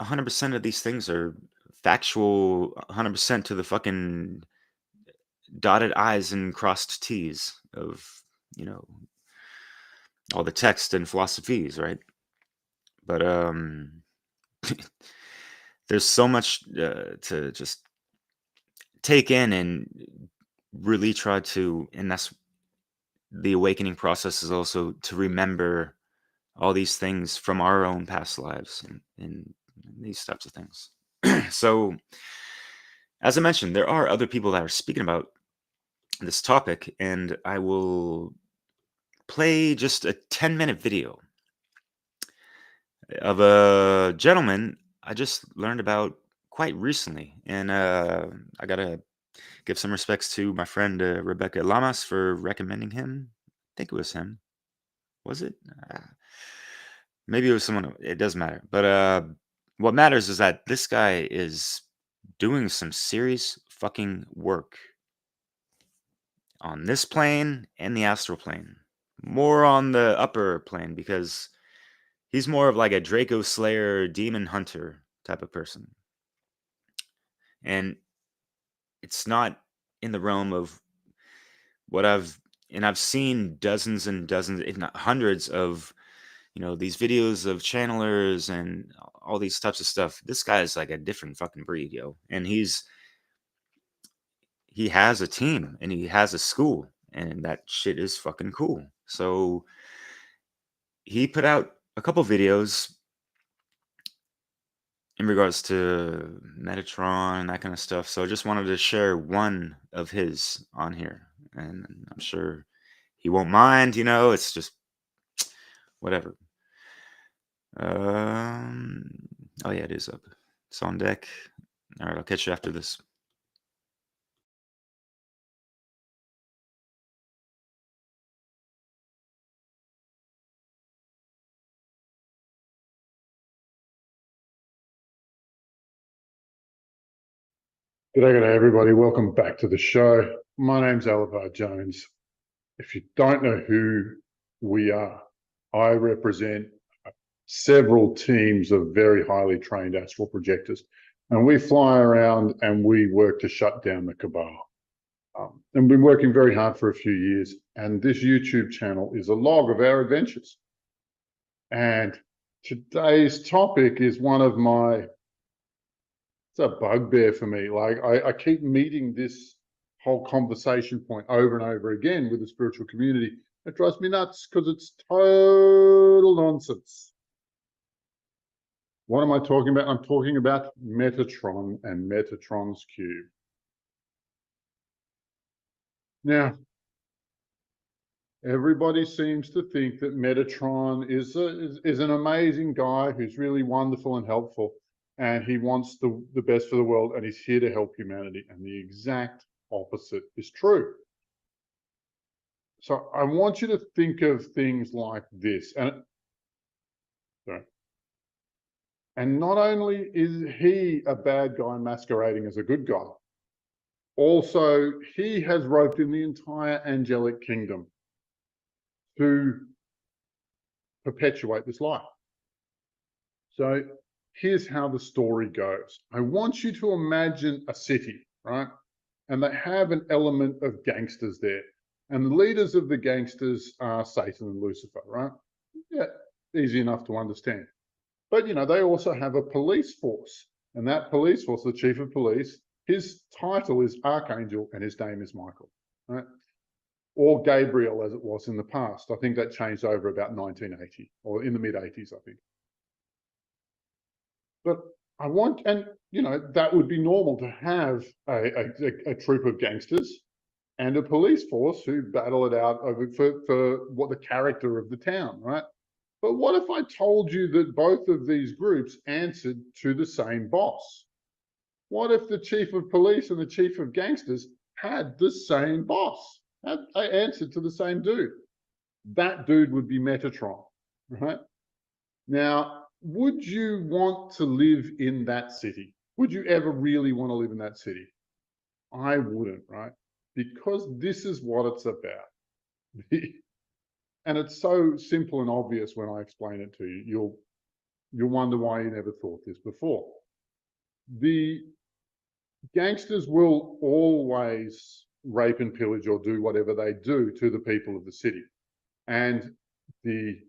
100% of these things are factual 100% to the fucking dotted I's and crossed T's of, all the text and philosophies, right? But there's so much to just take in and really try to, and that's the awakening process, is also to remember all these things from our own past lives and these types of things. So, as I mentioned, there are other people that are speaking about this topic, and I will play just a 10-minute video of a gentleman I just learned about quite recently. And I gotta give some respects to my friend Rebecca Lamas for recommending him. I think it was him. Was it? Maybe it was someone. It doesn't matter. But what matters is that this guy is doing some serious fucking work on this plane and the astral plane. more on the upper plane because he's more of like a Draco Slayer, demon hunter type of person. And it's not in the realm of what I've seen dozens and dozens, if not hundreds of, these videos of channelers and all these types of stuff. This guy is like a different fucking breed, yo. And he has a team and he has a school, and that shit is fucking cool. So he put out a couple videos in regards to Metatron and that kind of stuff. So I just wanted to share one of his on here, and I'm sure he won't mind. It's just whatever. Oh yeah, it is up. It's on deck. All right, I'll catch you after this. G'day, everybody. Welcome back to the show. My name's Alabar Jones. If you don't know who we are, I represent several teams of very highly trained astral projectors, and we fly around and we work to shut down the cabal. And we've been working very hard for a few years, and this YouTube channel is a log of our adventures. And today's topic is one of my it's a bugbear for me. Like I keep meeting this whole conversation point over and over again with the spiritual community. It drives me nuts because it's total nonsense. What am I talking about? I'm talking about Metatron and Metatron's cube. Now, everybody seems to think that Metatron is an amazing guy who's really wonderful and helpful, and he wants the best for the world, and he's here to help humanity. And the exact opposite is true. So I want you to think of things like this. And not only is he a bad guy masquerading as a good guy, also he has roped in the entire angelic kingdom to perpetuate this lie. So here's how the story goes. I want you to imagine a city, right? And they have an element of gangsters there. And the leaders of the gangsters are Satan and Lucifer, right? Yeah, easy enough to understand. But, they also have a police force. And that police force, the chief of police, his title is Archangel and his name is Michael, right? Or Gabriel, as it was in the past. I think that changed over about 1980 or in the mid-80s, I think. But I want, and that would be normal to have a troop of gangsters and a police force who battle it out over for what the character of the town, right? But what if I told you that both of these groups answered to the same boss? What if the chief of police and the chief of gangsters had the same boss? They answered to the same dude. That dude would be Metatron, right? Now, would you want to live in that city? Would you ever really want to live in that city? I wouldn't, right? Because this is what it's about. And it's so simple and obvious when I explain it to you. You'll wonder why you never thought this before. The gangsters will always rape and pillage or do whatever they do to the people of the city. And the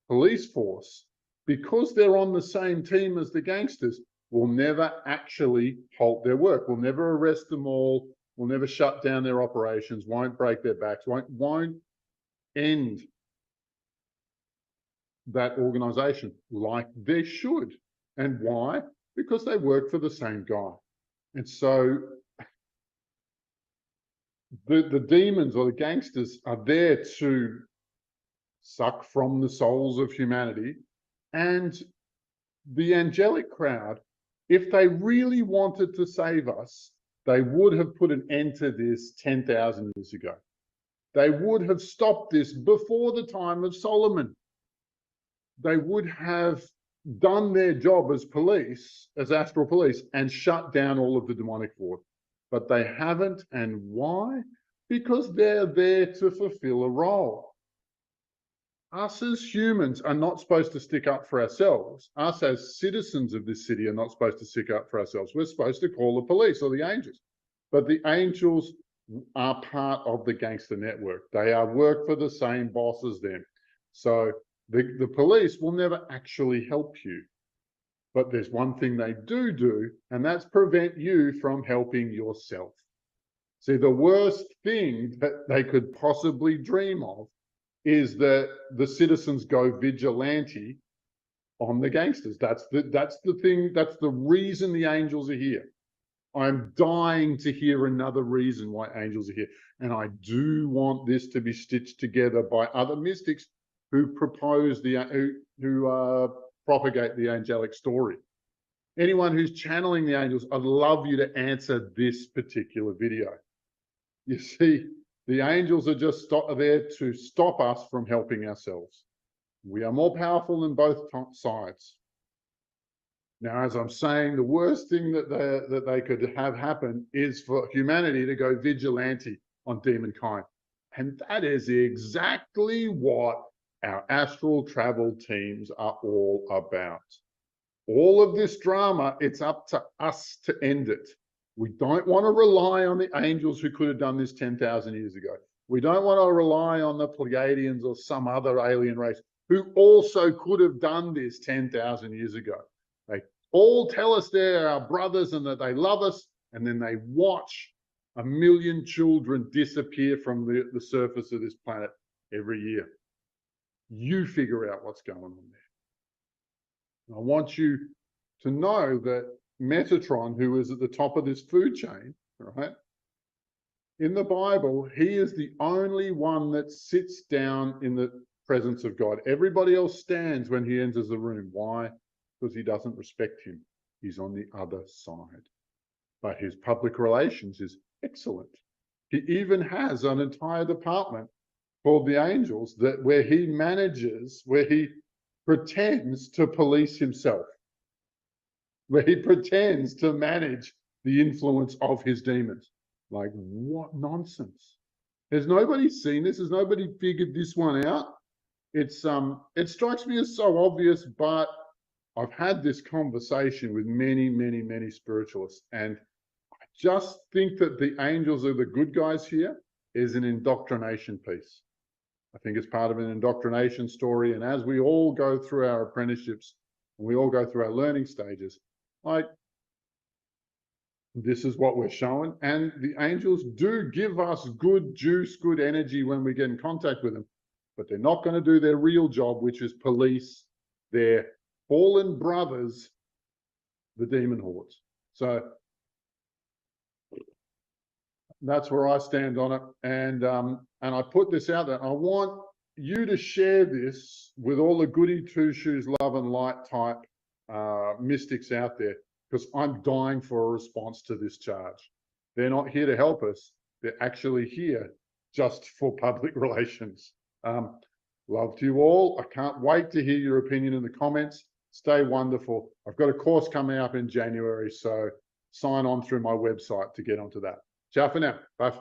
police force, because they're on the same team as the gangsters, will never actually halt their work. Will never arrest them all, will never shut down their operations, won't break their backs, won't end that organization like they should. And why? Because they work for the same guy. And so the demons or the gangsters are there to suck from the souls of humanity. And the angelic crowd, if they really wanted to save us, they would have put an end to this 10,000 years ago. They would have stopped this before the time of Solomon. They would have done their job as police, as astral police, and shut down all of the demonic force. But they haven't. And why? Because they're there to fulfill a role. us as humans are not supposed to stick up for ourselves. Us as citizens of this city are not supposed to stick up for ourselves. We're supposed to call the police or the angels. But the angels are part of the gangster network. They are work for the same boss as them. So the police will never actually help you. But there's one thing they do, and that's prevent you from helping yourself. See, the worst thing that they could possibly dream of is that the citizens go vigilante on the gangsters. That's the thing, that's the reason the angels are here. I'm dying to hear another reason why angels are here. And I do want this to be stitched together by other mystics who propose who propagate the angelic story. Anyone who's channeling the angels, I'd love you to answer this particular video. You see, the angels are just there to stop us from helping ourselves. We are more powerful than both sides. Now, as I'm saying, the worst thing that they could have happen is for humanity to go vigilante on demonkind. And that is exactly what our astral travel teams are all about. All of this drama, it's up to us to end it. We don't want to rely on the angels who could have done this 10,000 years ago. We don't want to rely on the Pleiadians or some other alien race who also could have done this 10,000 years ago. They all tell us they're our brothers and that they love us, and then they watch 1 million children disappear from the surface of this planet every year. You figure out what's going on there. I want you to know that Metatron, who is at the top of this food chain, right? In the Bible, he is the only one that sits down in the presence of God. Everybody else stands when he enters the room. Why? Because he doesn't respect him. He's on the other side. But his public relations is excellent. He even has an entire department called the Angels where he manages, where he pretends to police himself, where he pretends to manage the influence of his demons. Like, what nonsense. Has nobody seen this? Has nobody figured this one out? It strikes me as so obvious, but I've had this conversation with many, many, many spiritualists, and I just think that the angels are the good guys here is an indoctrination piece. I think it's part of an indoctrination story, and as we all go through our apprenticeships, and we all go through our learning stages, like, this is what we're showing, and the angels do give us good juice, good energy when we get in contact with them, but they're not going to do their real job, which is police their fallen brothers, the demon hordes. So that's where I stand on it, and I put this out there. I want you to share this with all the goody two shoes, love and light type mystics out there, because I'm dying for a response to this charge. They're not here to help us. They're actually here just for public relations. Love to you all. I can't wait to hear your opinion in the comments. Stay wonderful. I've got a course coming up in January, so sign on through my website to get onto that. Ciao for now. Bye.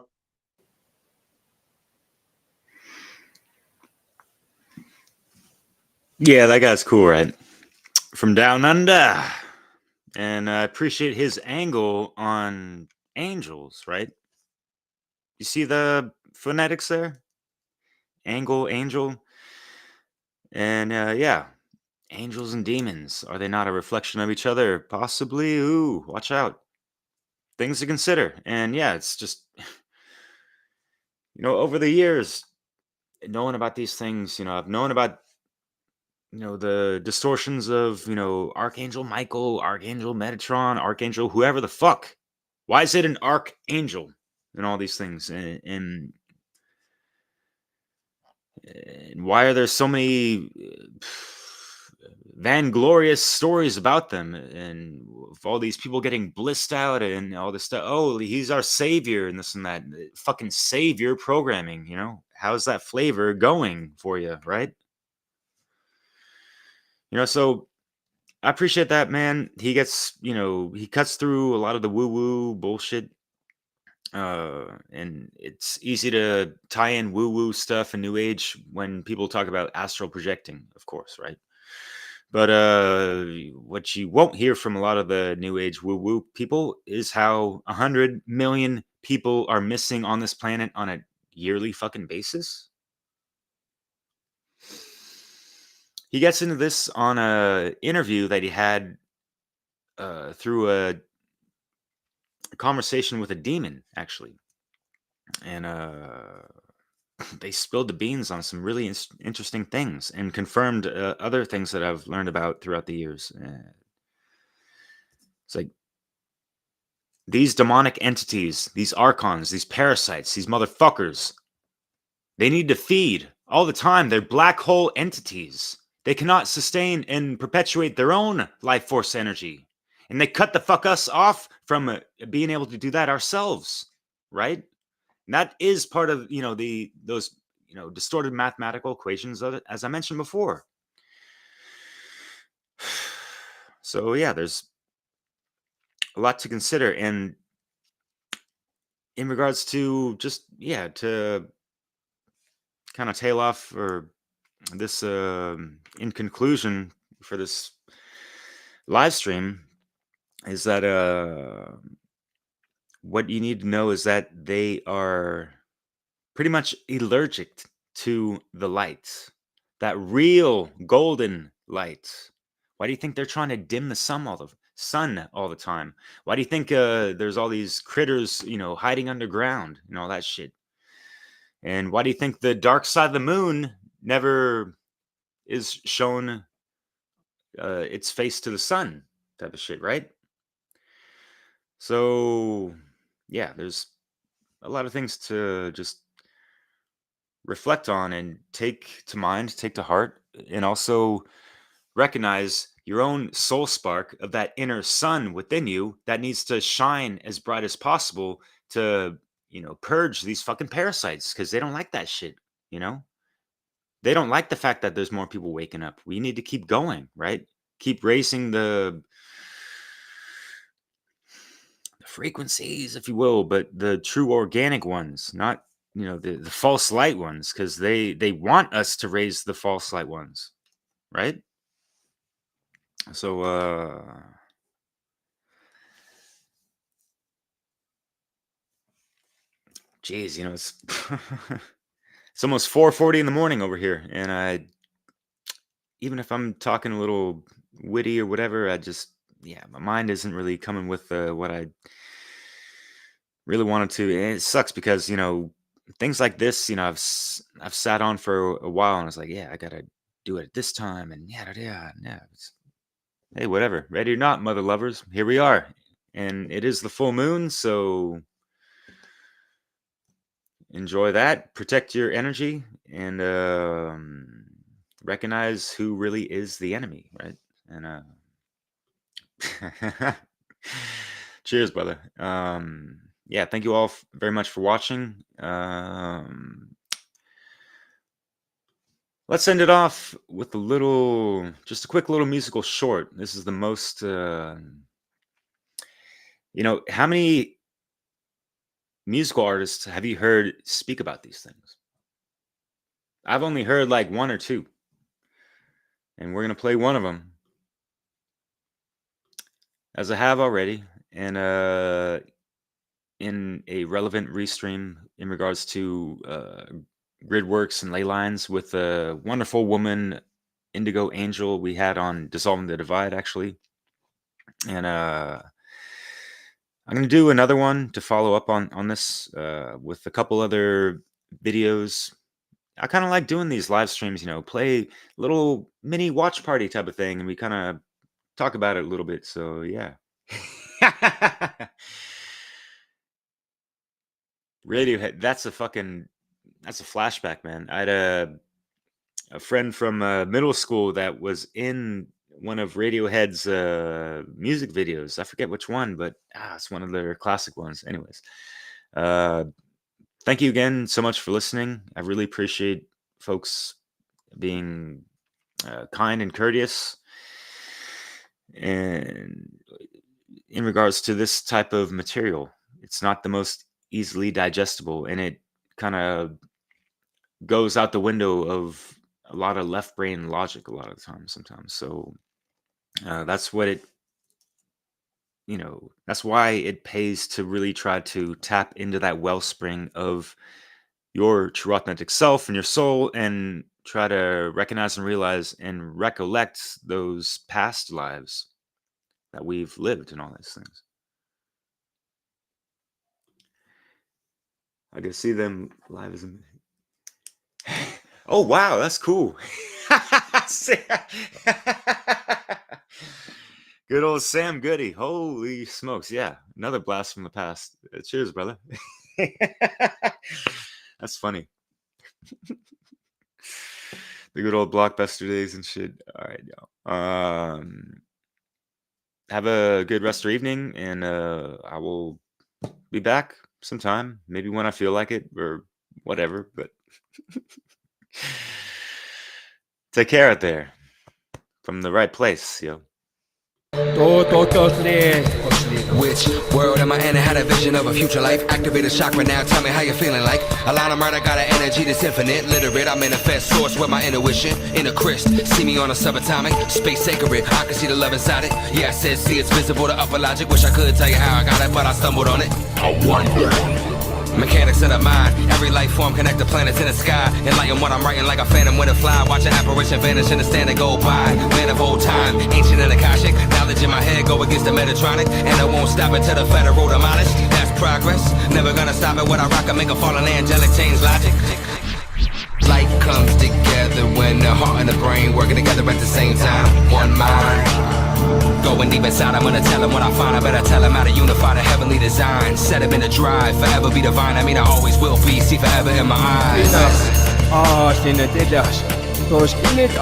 Yeah, that guy's cool, right? From down under. And I appreciate his angle on angels, right? You see the phonetics there? Angle, angel. And yeah, angels and demons. Are they not a reflection of each other? Possibly. Ooh, watch out. Things to consider. And yeah, it's just, over the years, knowing about these things, I've known about the distortions of, Archangel Michael, Archangel Metatron, Archangel, whoever the fuck. Why is it an archangel and all these things? And why are there so many vainglorious stories about them and all these people getting blissed out and all this stuff? Oh, he's our savior and this and that. Fucking savior programming, How's that flavor going for you, right? So I appreciate that, man. He gets, he cuts through a lot of the woo-woo bullshit And it's easy to tie in woo-woo stuff and new age when people talk about astral projecting, of course, right? But what you won't hear from a lot of the new age woo-woo people is how 100 million people are missing on this planet on a yearly fucking basis. He gets into this on a interview that he had through a conversation with a demon, actually. And they spilled the beans on some really interesting things and confirmed other things that I've learned about throughout the years. It's like these demonic entities, these archons, these parasites, these motherfuckers, they need to feed all the time. They're black hole entities. They cannot sustain and perpetuate their own life force energy. And they cut the fuck us off from being able to do that ourselves, right? And that is part of, those, distorted mathematical equations, as I mentioned before. So yeah, there's a lot to consider. And in regards to to kind of tail off or this in conclusion for this live stream is that what you need to know is that they are pretty much allergic to the light, that real golden light. Why do you think they're trying to dim the sun all the time? Why do you think there's all these critters, hiding underground and all that shit? And why do you think the dark side of the moon never is shown its face to the sun type of shit, right? So, yeah, there's a lot of things to just reflect on and take to mind, take to heart, and also recognize your own soul spark of that inner sun within you that needs to shine as bright as possible to, purge these fucking parasites because they don't like that shit, They don't like the fact that there's more people waking up. We need to keep going, right? Keep raising the frequencies, if you will, but the true organic ones, not the false light ones, because they want us to raise the false light ones, right? So geez, it's it's almost 4:40 in the morning over here, and even if I'm talking a little witty or whatever, my mind isn't really coming with what I really wanted to. And it sucks because things like this, I've sat on for a while, and I was like, yeah, I gotta do it at this time, and yeah. Hey, whatever, ready or not, mother lovers, here we are, and it is the full moon, so enjoy that, protect your energy, and recognize who really is the enemy, right? And cheers, brother. Yeah, thank you all very much for watching. Let's end it off with just a quick little musical short. This is the most, how many musical artists have you heard speak about these things? I've only heard like one or two, and we're going to play one of them, as I have already, and in a relevant restream in regards to grid works and ley lines with a wonderful woman, Indigo Angel, we had on Dissolving the Divide, actually. And I'm going to do another one to follow up on this with a couple other videos. I kind of like doing these live streams, play little mini watch party type of thing, and we kind of talk about it a little bit. So, yeah. Radiohead, that's a flashback, man. I had a friend from middle school that was in one of Radiohead's music videos. I forget which one, but it's one of their classic ones. Anyways, thank you again so much for listening. I really appreciate folks being kind and courteous. And in regards to this type of material, it's not the most easily digestible, and it kind of goes out the window of a lot of left brain logic a lot of the time sometimes. So that's what it, that's why it pays to really try to tap into that wellspring of your true authentic self and your soul, and try to recognize and realize and recollect those past lives that we've lived and all these things. I can see them live as a... Oh, wow, that's cool. Good old Sam Goody. Holy smokes. Yeah, another blast from the past. Cheers, brother. That's funny. The good old Blockbuster days and shit. All right, y'all. Have a good rest of your evening, and I will be back sometime, maybe when I feel like it or whatever, but take care out there from the right place, yo. Which world am I in? I had a vision of a future life. Activated chakra now, tell me how you're feeling like. A lot of murder got an energy that's infinite. Literate, I manifest source with my intuition. Inner Christ, see me on a subatomic. Space sacred, I can see the love inside it. Yeah, I said see it's visible to upper logic. Wish I could tell you how I got it, but I stumbled on it. I wonder. Mechanics of the mind, every life form connect the planets in the sky. Enlighten what I'm writing like a phantom when it fly. Watch an apparition vanish in the stand that go by. Man of old time, ancient and Akashic. Knowledge in my head go against the Metatronic. And I won't stop until the federal demolished. That's progress, never gonna stop it. What I rock, I make a fallen angelic change logic. Life comes together when the heart and the brain working together at the same time. One mind. Going deep inside, I'm gonna tell him what I find. I better tell him how to unify the heavenly design. Set him in a drive, forever be divine. I mean I always will be, see forever in my eyes. Sinne tedas, tos kinnit